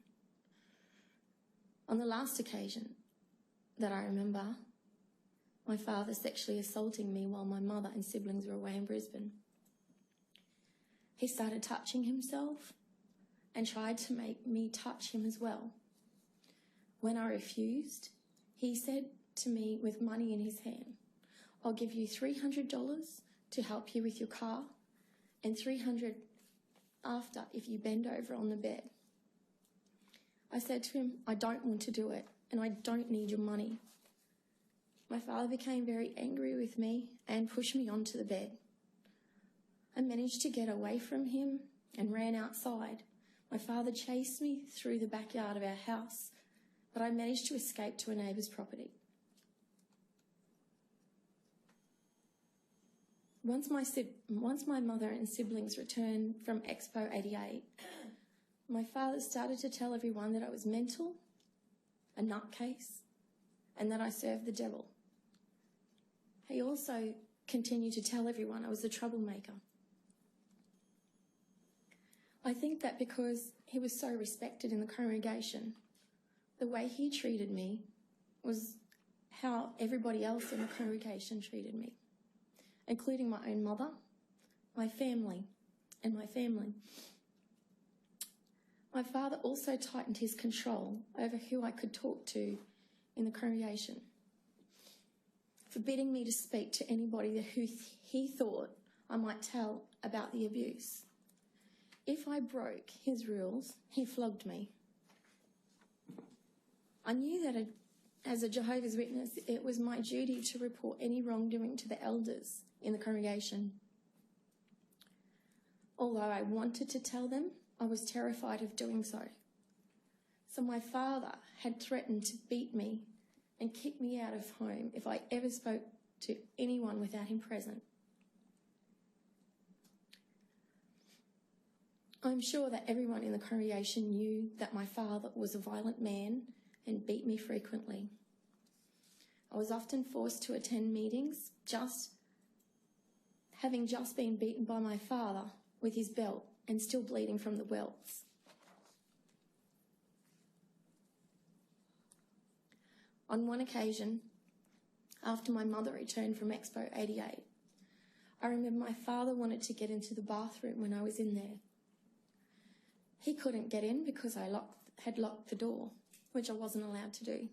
On the last occasion that I remember, my father sexually assaulting me while my mother and siblings were away in Brisbane. He started touching himself and tried to make me touch him as well. When I refused, he said to me with money in his hand, "I'll give you $300 to help you with your car and $300 after if you bend over on the bed." I said to him, "I don't want to do it and I don't need your money." My father became very angry with me and pushed me onto the bed. I managed to get away from him and ran outside. My father chased me through the backyard of our house, but I managed to escape to a neighbour's property. Once my mother and siblings returned from Expo 88, my father started to tell everyone that I was mental, a nutcase, and that I served the devil. He also continued to tell everyone I was a troublemaker. I think that because he was so respected in the congregation, the way he treated me was how everybody else in the congregation treated me, including my own mother, my family, and my family. My father also tightened his control over who I could talk to in the congregation, forbidding me to speak to anybody who he thought I might tell about the abuse. If I broke his rules, he flogged me. I knew that as a Jehovah's Witness, it was my duty to report any wrongdoing to the elders in the congregation. Although I wanted to tell them, I was terrified of doing so. So my father had threatened to beat me and kick me out of home if I ever spoke to anyone without him present. I'm sure that everyone in the congregation knew that my father was a violent man and beat me frequently. I was often forced to attend meetings having just been beaten by my father with his belt and still bleeding from the welts. On one occasion, after my mother returned from Expo 88, I remember my father wanted to get into the bathroom when I was in there. He couldn't get in because I had locked the door, which I wasn't allowed to do.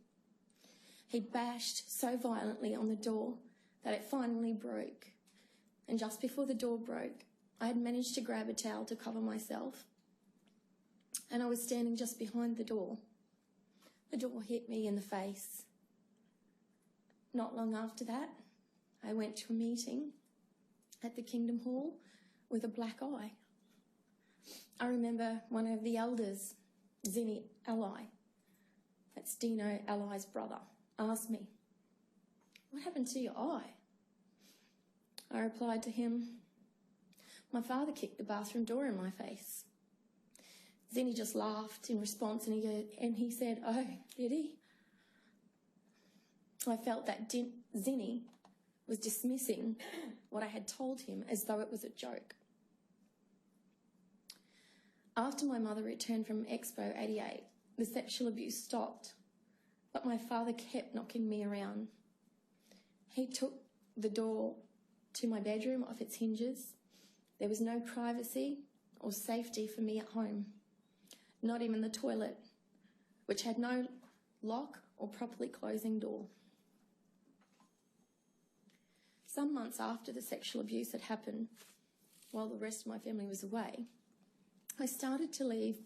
He bashed so violently on the door that it finally broke. And just before the door broke, I had managed to grab a towel to cover myself, and I was standing just behind the door. The door hit me in the face. Not long after that, I went to a meeting at the Kingdom Hall with a black eye. I remember one of the elders, Zinni Ally, that's Dino Ally's brother, asked me, "What happened to your eye?" I replied to him, "My father kicked the bathroom door in my face." Zinni just laughed in response and he said, "Oh, did he?" I felt that Zinni was dismissing what I had told him as though it was a joke. After my mother returned from Expo 88, the sexual abuse stopped, but my father kept knocking me around. He took the door to my bedroom off its hinges. There was no privacy or safety for me at home, not even the toilet, which had no lock or properly closing door. Some months after the sexual abuse had happened, while the rest of my family was away, I started to leave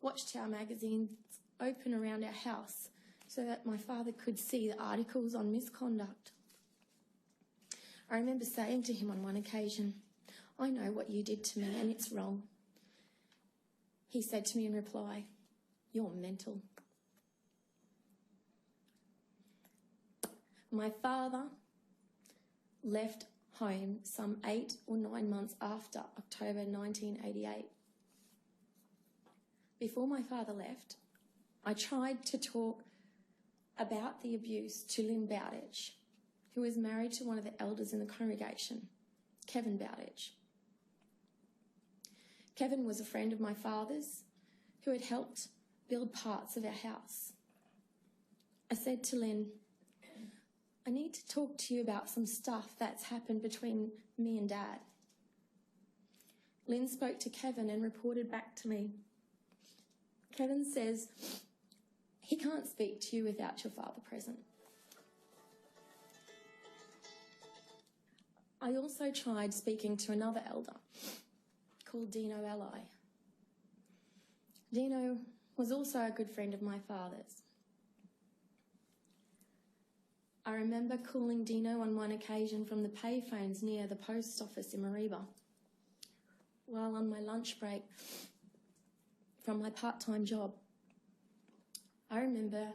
WatchTower magazines open around our house so that my father could see the articles on misconduct. I remember saying to him on one occasion, "I know what you did to me and it's wrong." He said to me in reply, "You're mental." My father left home some 8 or 9 months after October 1988. Before my father left, I tried to talk about the abuse to Lynn Bowditch, who was married to one of the elders in the congregation, Kevin Bowditch. Kevin was a friend of my father's who had helped build parts of our house. I said to Lynn, "I need to talk to you about some stuff that's happened between me and Dad." Lynn spoke to Kevin and reported back to me. Kevin says he can't speak to you without your father present. I also tried speaking to another elder called Dino Ally. Dino was also a good friend of my father's. I remember calling Dino on one occasion from the payphones near the post office in Mareeba while on my lunch break from my part-time job. I remember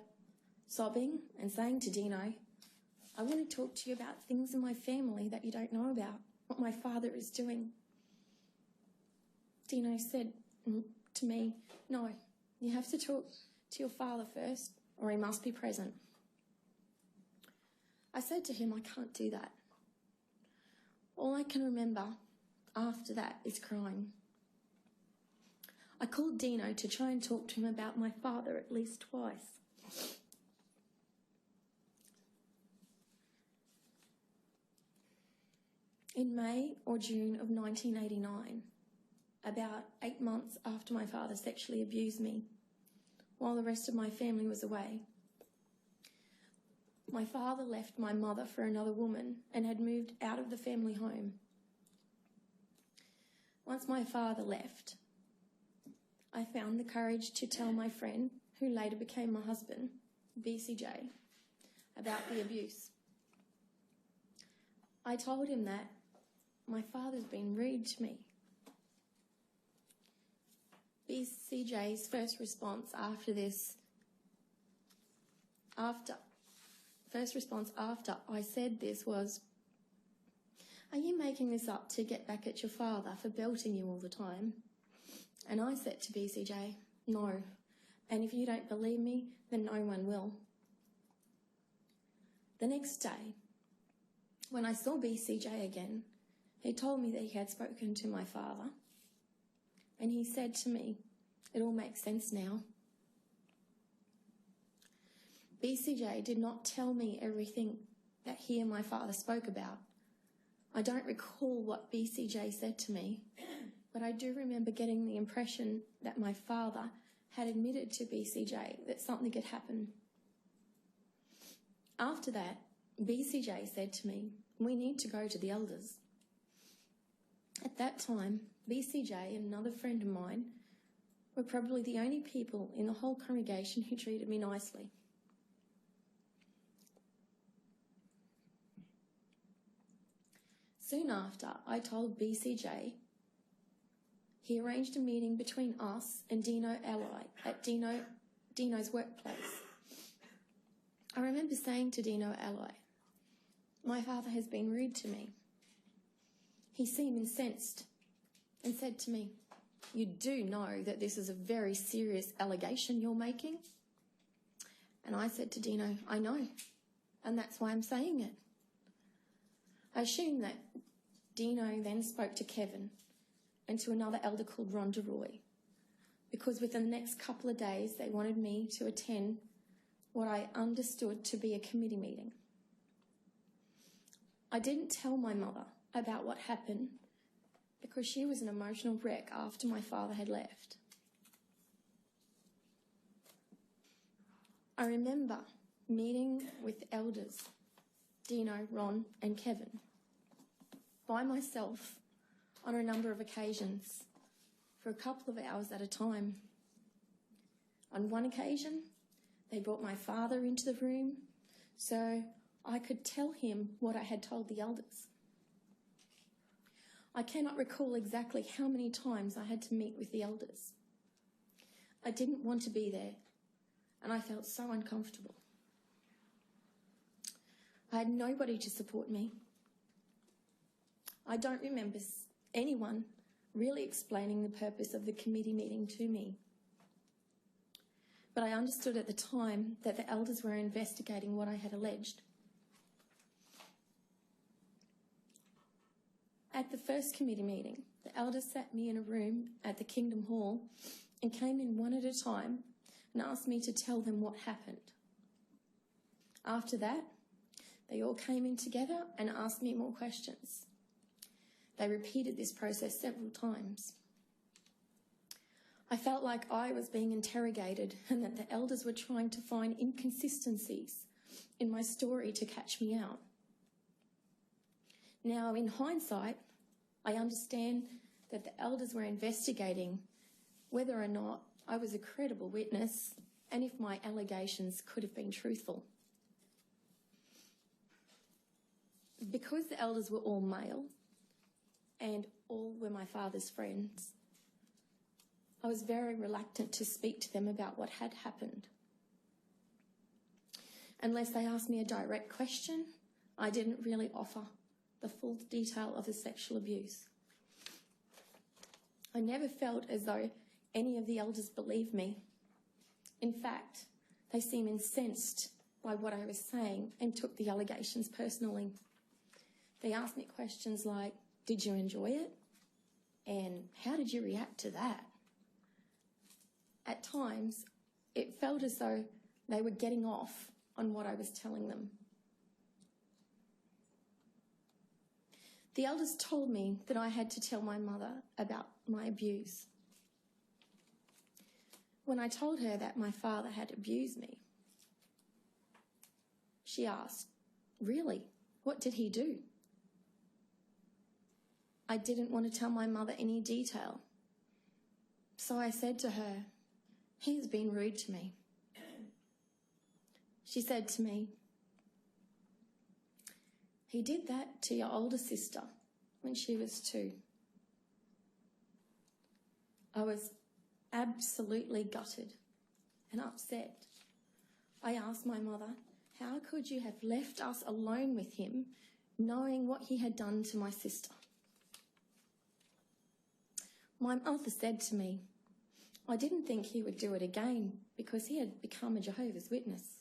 sobbing and saying to Dino, "I want to talk to you about things in my family that you don't know about, what my father is doing." Dino said to me, "No, you have to talk to your father first, or he must be present." I said to him, "I can't do that." All I can remember after that is crying. I called Dino to try and talk to him about my father at least twice. In May or June of 1989, about 8 months after my father sexually abused me, while the rest of my family was away, my father left my mother for another woman and had moved out of the family home. Once my father left, I found the courage to tell my friend, who later became my husband, BCJ, about the abuse. I told him that my father's been rude to me. BCJ's first response after I said this was, "Are you making this up to get back at your father for belting you all the time?" And I said to BCJ, "No, and if you don't believe me, then no one will." The next day, when I saw BCJ again, he told me that he had spoken to my father, and he said to me, "It all makes sense now." BCJ did not tell me everything that he and my father spoke about. I don't recall what BCJ said to me, but I do remember getting the impression that my father had admitted to BCJ that something had happened. After that, BCJ said to me, "We need to go to the elders." At that time, BCJ and another friend of mine were probably the only people in the whole congregation who treated me nicely. Soon after, I told BCJ. He arranged a meeting between us and Dino Ally at Dino's workplace. I remember saying to Dino Ally, "My father has been rude to me." He seemed incensed and said to me, "You do know that this is a very serious allegation you're making?" And I said to Dino, "I know, and that's why I'm saying it." I assume that Dino then spoke to Kevin and to another elder called Rhonda Roy, because within the next couple of days they wanted me to attend what I understood to be a committee meeting. I didn't tell my mother about what happened because she was an emotional wreck after my father had left. I remember meeting with elders, Dino, Ron and Kevin, by myself on a number of occasions for a couple of hours at a time. On one occasion, they brought my father into the room so I could tell him what I had told the elders. I cannot recall exactly how many times I had to meet with the elders. I didn't want to be there, and I felt so uncomfortable. I had nobody to support me. I don't remember anyone really explaining the purpose of the committee meeting to me. But I understood at the time that the elders were investigating what I had alleged. At the first committee meeting, the elders sat me in a room at the Kingdom Hall and came in one at a time and asked me to tell them what happened. After that, they all came in together and asked me more questions. They repeated this process several times. I felt like I was being interrogated and that the elders were trying to find inconsistencies in my story to catch me out. Now, in hindsight, I understand that the elders were investigating whether or not I was a credible witness and if my allegations could have been truthful. Because the elders were all male and all were my father's friends, I was very reluctant to speak to them about what had happened. Unless they asked me a direct question, I didn't really offer the full detail of the sexual abuse. I never felt as though any of the elders believed me. In fact, they seemed incensed by what I was saying and took the allegations personally. They asked me questions like, "Did you enjoy it? And how did you react to that?" At times, it felt as though they were getting off on what I was telling them. The elders told me that I had to tell my mother about my abuse. When I told her that my father had abused me, she asked, "Really? What did he do?" I didn't want to tell my mother any detail, so I said to her, "He has been rude to me." She said to me, "He did that to your older sister when she was 2. I was absolutely gutted and upset. I asked my mother, "How could you have left us alone with him, knowing what he had done to my sister?" My mother said to me, "I didn't think he would do it again because he had become a Jehovah's Witness."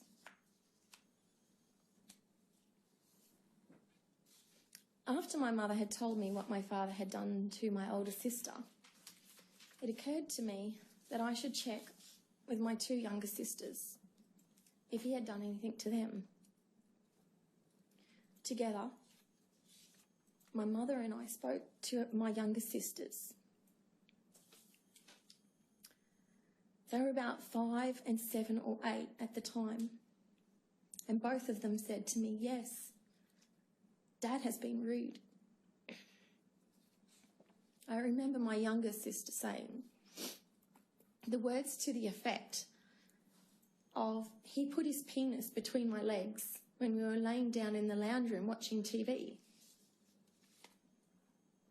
After my mother had told me what my father had done to my older sister, it occurred to me that I should check with my 2 younger sisters if he had done anything to them. Together, my mother and I spoke to my younger sisters. They were about 5 and 7 or 8 at the time, and both of them said to me, "Yes, Dad has been rude." I remember my younger sister saying the words to the effect of, "He put his penis between my legs when we were laying down in the lounge room watching TV."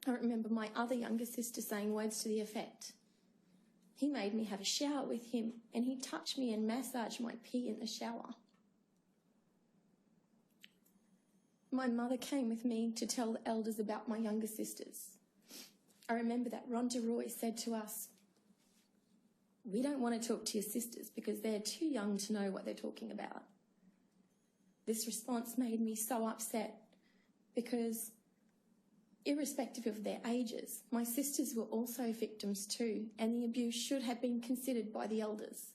I remember my other younger sister saying words to the effect, "He made me have a shower with him and he touched me and massaged my pee in the shower." My mother came with me to tell the elders about my younger sisters. I remember that Rhonda Roy said to us, "We don't want to talk to your sisters because they're too young to know what they're talking about." This response made me so upset because, irrespective of their ages, my sisters were also victims too, and the abuse should have been considered by the elders.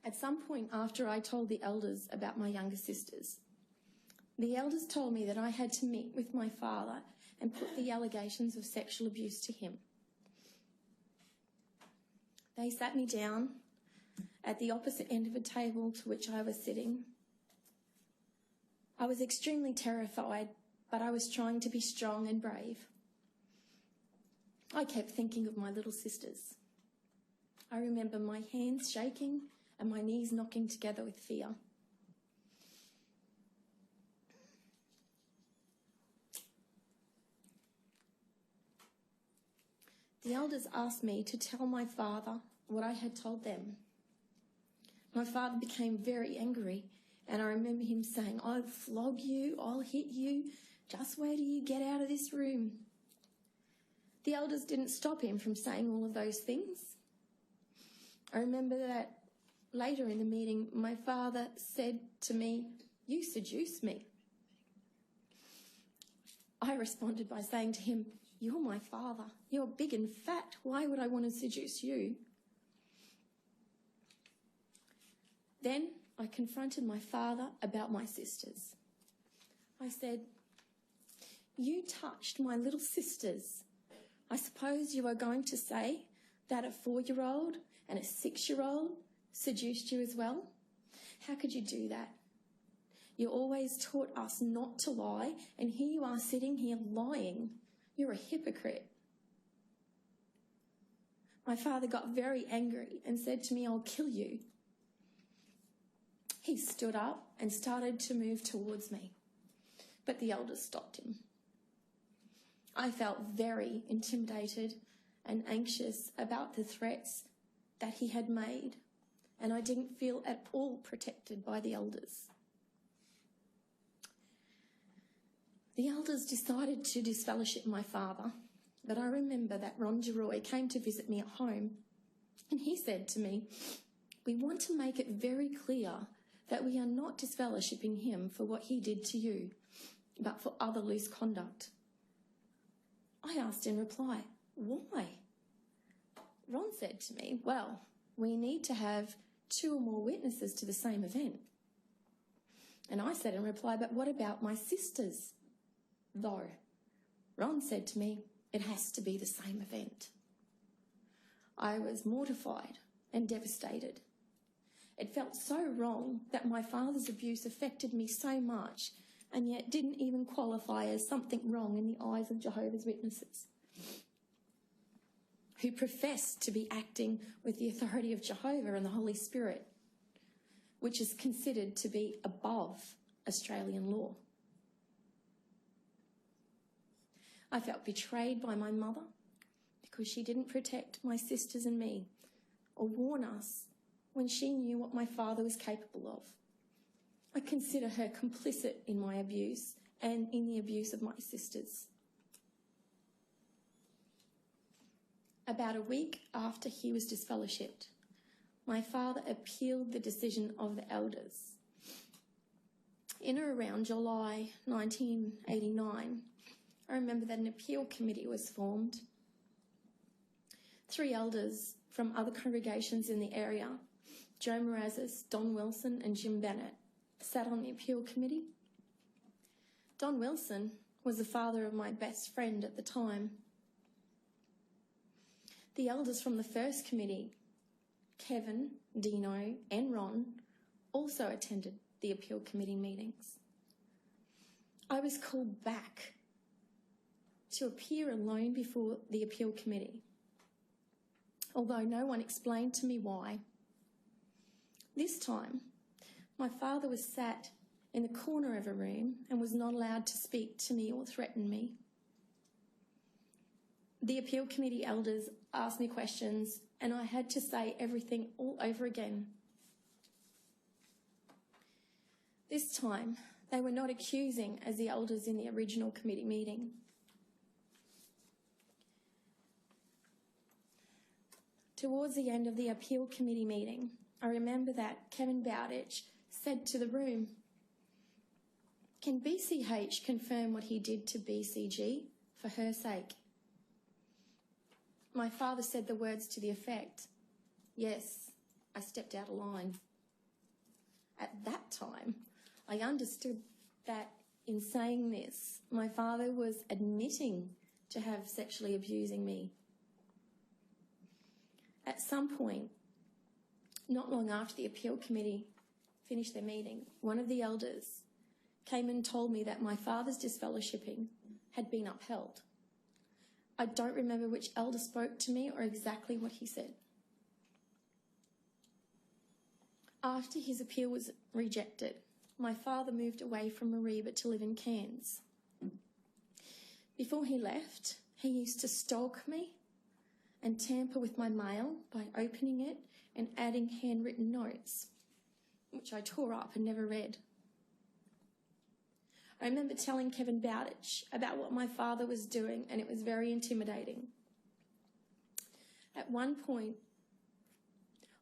At some point after I told the elders about my younger sisters, the elders told me that I had to meet with my father and put the allegations of sexual abuse to him. They sat me down at the opposite end of a table to which I was sitting. I was extremely terrified, but I was trying to be strong and brave. I kept thinking of my little sisters. I remember my hands shaking and my knees knocking together with fear. The elders asked me to tell my father what I had told them. My father became very angry, and I remember him saying, "I'll flog you, I'll hit you, just wait till you get out of this room." The elders didn't stop him from saying all of those things. I remember that later in the meeting, my father said to me, "You seduced me." I responded by saying to him, "You're my father. You're big and fat. Why would I want to seduce you?" Then I confronted my father about my sisters. I said, "You touched my little sisters. I suppose you are going to say that a 4-year-old and a 6-year-old seduced you as well? How could you do that? You always taught us not to lie, and here you are sitting here lying. You're a hypocrite." My father got very angry and said to me, "I'll kill you." He stood up and started to move towards me, but the elders stopped him. I felt very intimidated and anxious about the threats that he had made, and I didn't feel at all protected by the elders. The elders decided to disfellowship my father, but I remember that Ron Geroy came to visit me at home, and he said to me, "We want to make it very clear that we are not disfellowshipping him for what he did to you, but for other loose conduct." I asked in reply, "Why?" Ron said to me, "Well, we need to have 2 or more witnesses to the same event." And I said in reply, "But what about my sisters?" Though Ron said to me, "It has to be the same event." I was mortified and devastated. It felt so wrong that my father's abuse affected me so much and yet didn't even qualify as something wrong in the eyes of Jehovah's Witnesses, who profess to be acting with the authority of Jehovah and the Holy Spirit, which is considered to be above Australian law. I felt betrayed by my mother because she didn't protect my sisters and me or warn us when she knew what my father was capable of. I consider her complicit in my abuse and in the abuse of my sisters. About a week after he was disfellowshipped, my father appealed the decision of the elders. In or around July 1989, I remember that an appeal committee was formed. 3 elders from other congregations in the area, Joe Morazes, Don Wilson and Jim Bennett, sat on the appeal committee. Don Wilson was the father of my best friend at the time. The elders from the first committee, Kevin, Dino and Ron, also attended the appeal committee meetings. I was called back to appear alone before the appeal committee, although no one explained to me why. This time, my father was sat in the corner of a room and was not allowed to speak to me or threaten me. The appeal committee elders asked me questions and I had to say everything all over again. This time, they were not accusing as the elders in the original committee meeting. Towards the end of the appeal committee meeting, I remember that Kevin Bowditch said to the room, "Can BCH confirm what he did to BCG for her sake?" My father said the words to the effect, "Yes, I stepped out of line." At that time, I understood that in saying this, my father was admitting to have sexually abusing me. At some point, not long after the appeal committee finished their meeting, one of the elders came and told me that my father's disfellowshipping had been upheld. I don't remember which elder spoke to me or exactly what he said. After his appeal was rejected, my father moved away from Mareeba to live in Cairns. Before he left, he used to stalk me and tamper with my mail by opening it and adding handwritten notes, which I tore up and never read. I remember telling Kevin Bowditch about what my father was doing, and it was very intimidating. At one point,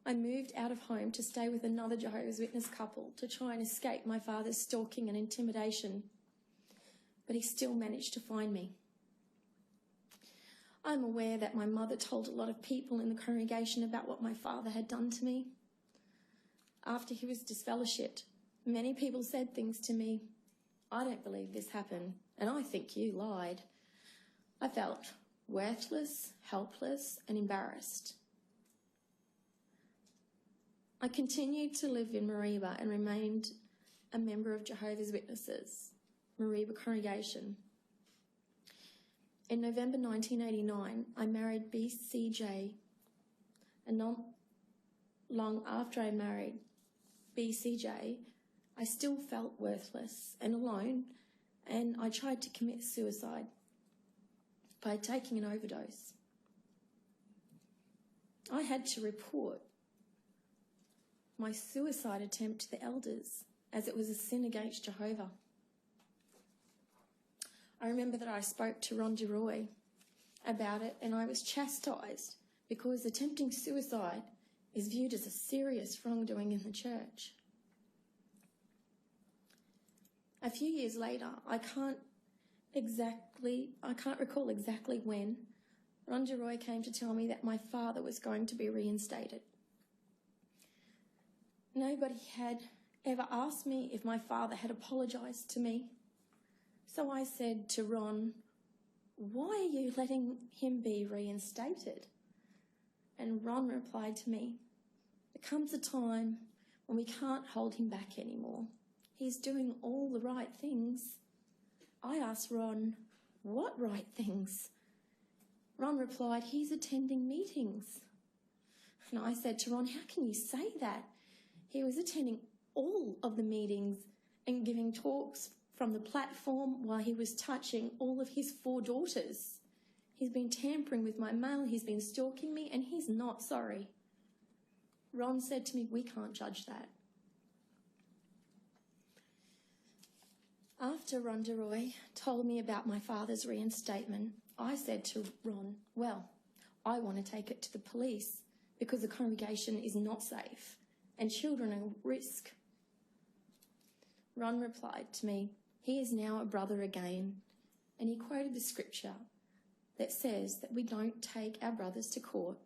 I moved out of home to stay with another Jehovah's Witness couple to try and escape my father's stalking and intimidation, but he still managed to find me. I'm aware that my mother told a lot of people in the congregation about what my father had done to me. After he was disfellowshipped, many people said things to me. I don't believe this happened, and I think you lied. I felt worthless, helpless, and embarrassed. I continued to live in Mareeba and remained a member of Jehovah's Witnesses, Mareeba congregation. In November 1989, I married BCJ, and not long after I married BCJ, I still felt worthless and alone, and I tried to commit suicide by taking an overdose. I had to report my suicide attempt to the elders, as it was a sin against Jehovah. I remember that I spoke to Ron DeRoy about it, and I was chastised because attempting suicide is viewed as a serious wrongdoing in the church. A few years later, I can't recall exactly when, Ron DeRoy came to tell me that my father was going to be reinstated. Nobody had ever asked me if my father had apologised to me. So I said to Ron, "Why are you letting him be reinstated?" And Ron replied to me, "There comes a time when we can't hold him back anymore. He's doing all the right things." I asked Ron, "What right things?" Ron replied, "He's attending meetings." And I said to Ron, "How can you say that? He was attending all of the meetings and giving talks from the platform while he was touching all of his 4 daughters. He's been tampering with my mail, he's been stalking me, and he's not sorry." Ron said to me, "We can't judge that." After Ron DeRoy told me about my father's reinstatement, I said to Ron, "Well, I want to take it to the police because the congregation is not safe and children are at risk." Ron replied to me, "He is now a brother again," and he quoted the scripture that says that we don't take our brothers to court.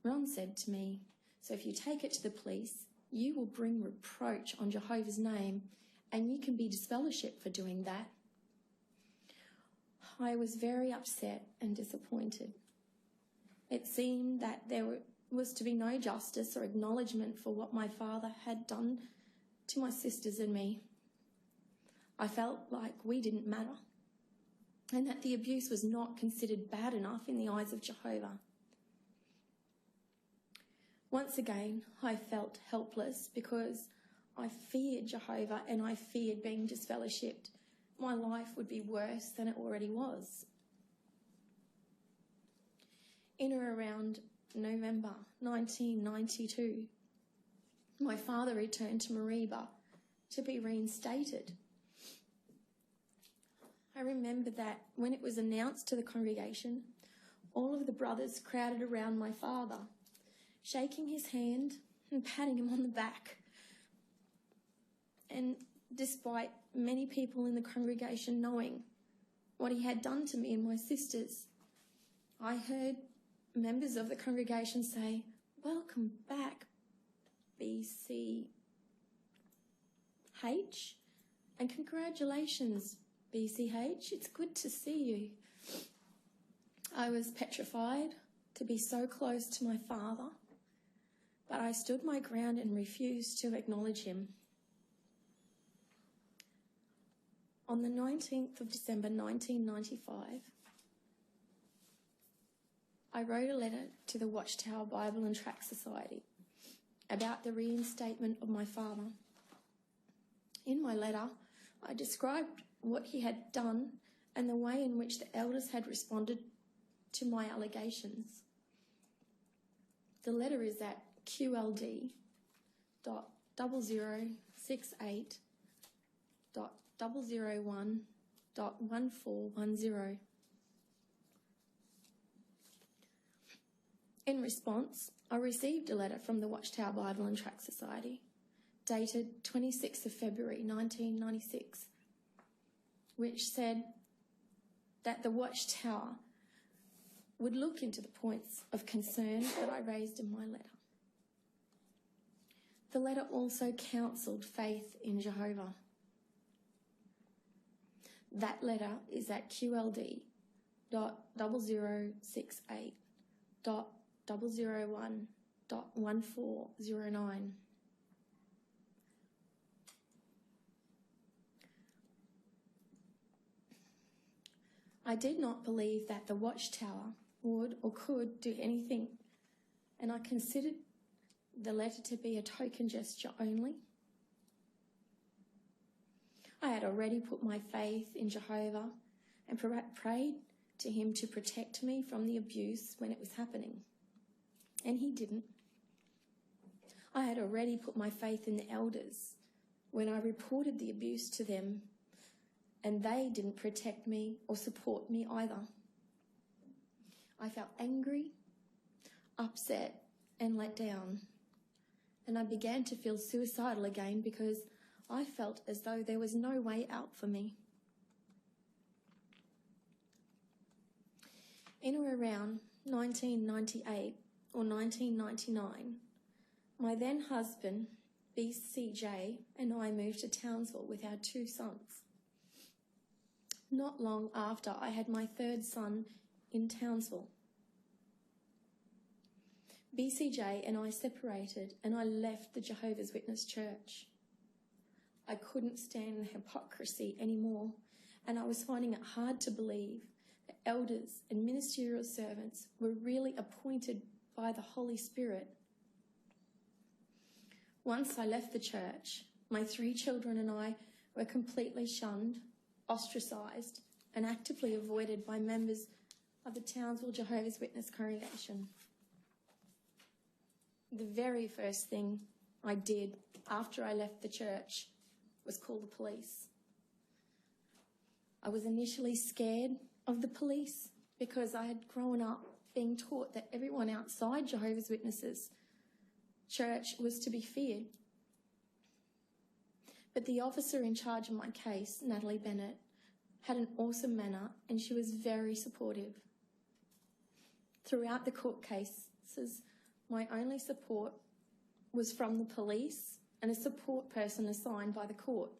Ron said to me, "So if you take it to the police, you will bring reproach on Jehovah's name, and you can be disfellowshipped for doing that." I was very upset and disappointed. It seemed that there was to be no justice or acknowledgement for what my father had done to my sisters and me. I felt like we didn't matter, and that the abuse was not considered bad enough in the eyes of Jehovah. Once again, I felt helpless because I feared Jehovah and I feared being disfellowshipped. My life would be worse than it already was. In or around November 1992, my father returned to Mareeba to be reinstated. I remember that when it was announced to the congregation, all of the brothers crowded around my father, shaking his hand and patting him on the back. And despite many people in the congregation knowing what he had done to me and my sisters, I heard members of the congregation say, "Welcome back, BCH, and congratulations, BCH, it's good to see you." I was petrified, to be so close to my father, but I stood my ground and refused to acknowledge him. On the 19th of December 1995, I wrote a letter to the WatchTower Bible and Tract Society about the reinstatement of my father. In my letter, I described what he had done and the way in which the elders had responded to my allegations. The letter is at QLD.008.001.1410. In response, I received a letter from the WatchTower Bible and Tract Society, dated 26th of February 1996, which said that the WatchTower would look into the points of concern that I raised in my letter. The letter also counselled faith in Jehovah. That letter is at QLD.068.001.1409. I did not believe that the WatchTower would or could do anything, and I considered the letter to be a token gesture only. I had already put my faith in Jehovah and prayed to him to protect me from the abuse when it was happening, and he didn't. I had already put my faith in the elders when I reported the abuse to them, and they didn't protect me or support me either. I felt angry, upset, and let down, and I began to feel suicidal again because I felt as though there was no way out for me. In or around 1998 or 1999, my then husband, BCJ, and I moved to Townsville with our 2 sons. Not long after, I had my 3rd son in Townsville. BCJ and I separated, and I left the Jehovah's Witness church. I couldn't stand the hypocrisy anymore, and I was finding it hard to believe that elders and ministerial servants were really appointed by the Holy Spirit. Once I left the church, my 3 children and I were completely shunned, ostracised, and actively avoided by members of the Townsville Jehovah's Witness congregation. The very first thing I did after I left the church was call the police. I was initially scared of the police because I had grown up being taught that everyone outside Jehovah's Witnesses church was to be feared. But the officer in charge of my case, Natalie Bennett, had an awesome manner, and she was very supportive. Throughout the court cases, my only support was from the police and a support person assigned by the court.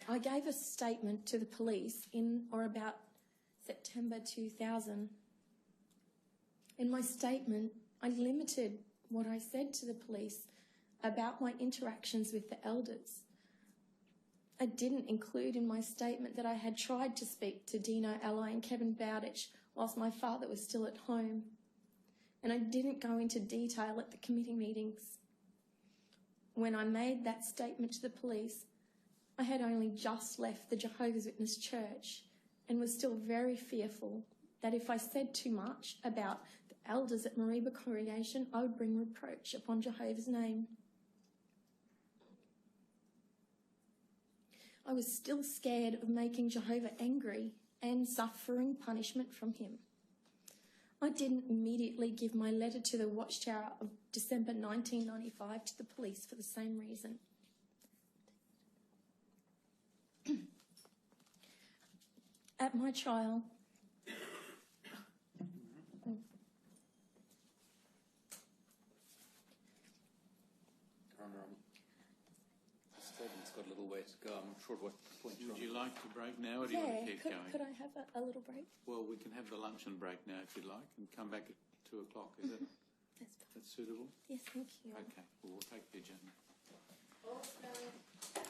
I gave a statement to the police in or about September 2000. In my statement, I limited what I said to the police about my interactions with the elders. I didn't include in my statement that I had tried to speak to Dino Ally and Kevin Bowditch whilst my father was still at home, and I didn't go into detail at the committee meetings. When I made that statement to the police, I had only just left the Jehovah's Witness church and was still very fearful that if I said too much about the elders at Mariba congregation, I would bring reproach upon Jehovah's name. I was still scared of making Jehovah angry and suffering punishment from him. I didn't immediately give my letter to the WatchTower of December 1995 to the police for the same reason. At my trial, got a little way to go. I'm not sure what point you're Would on. you like to break now, or do you want to keep going? could I have a little break? Well, we can have the luncheon break now if you'd like, and come back at 2 o'clock. Is that That's fine. that's suitable? Yes, thank you. Okay, well, we'll take the agenda. Also,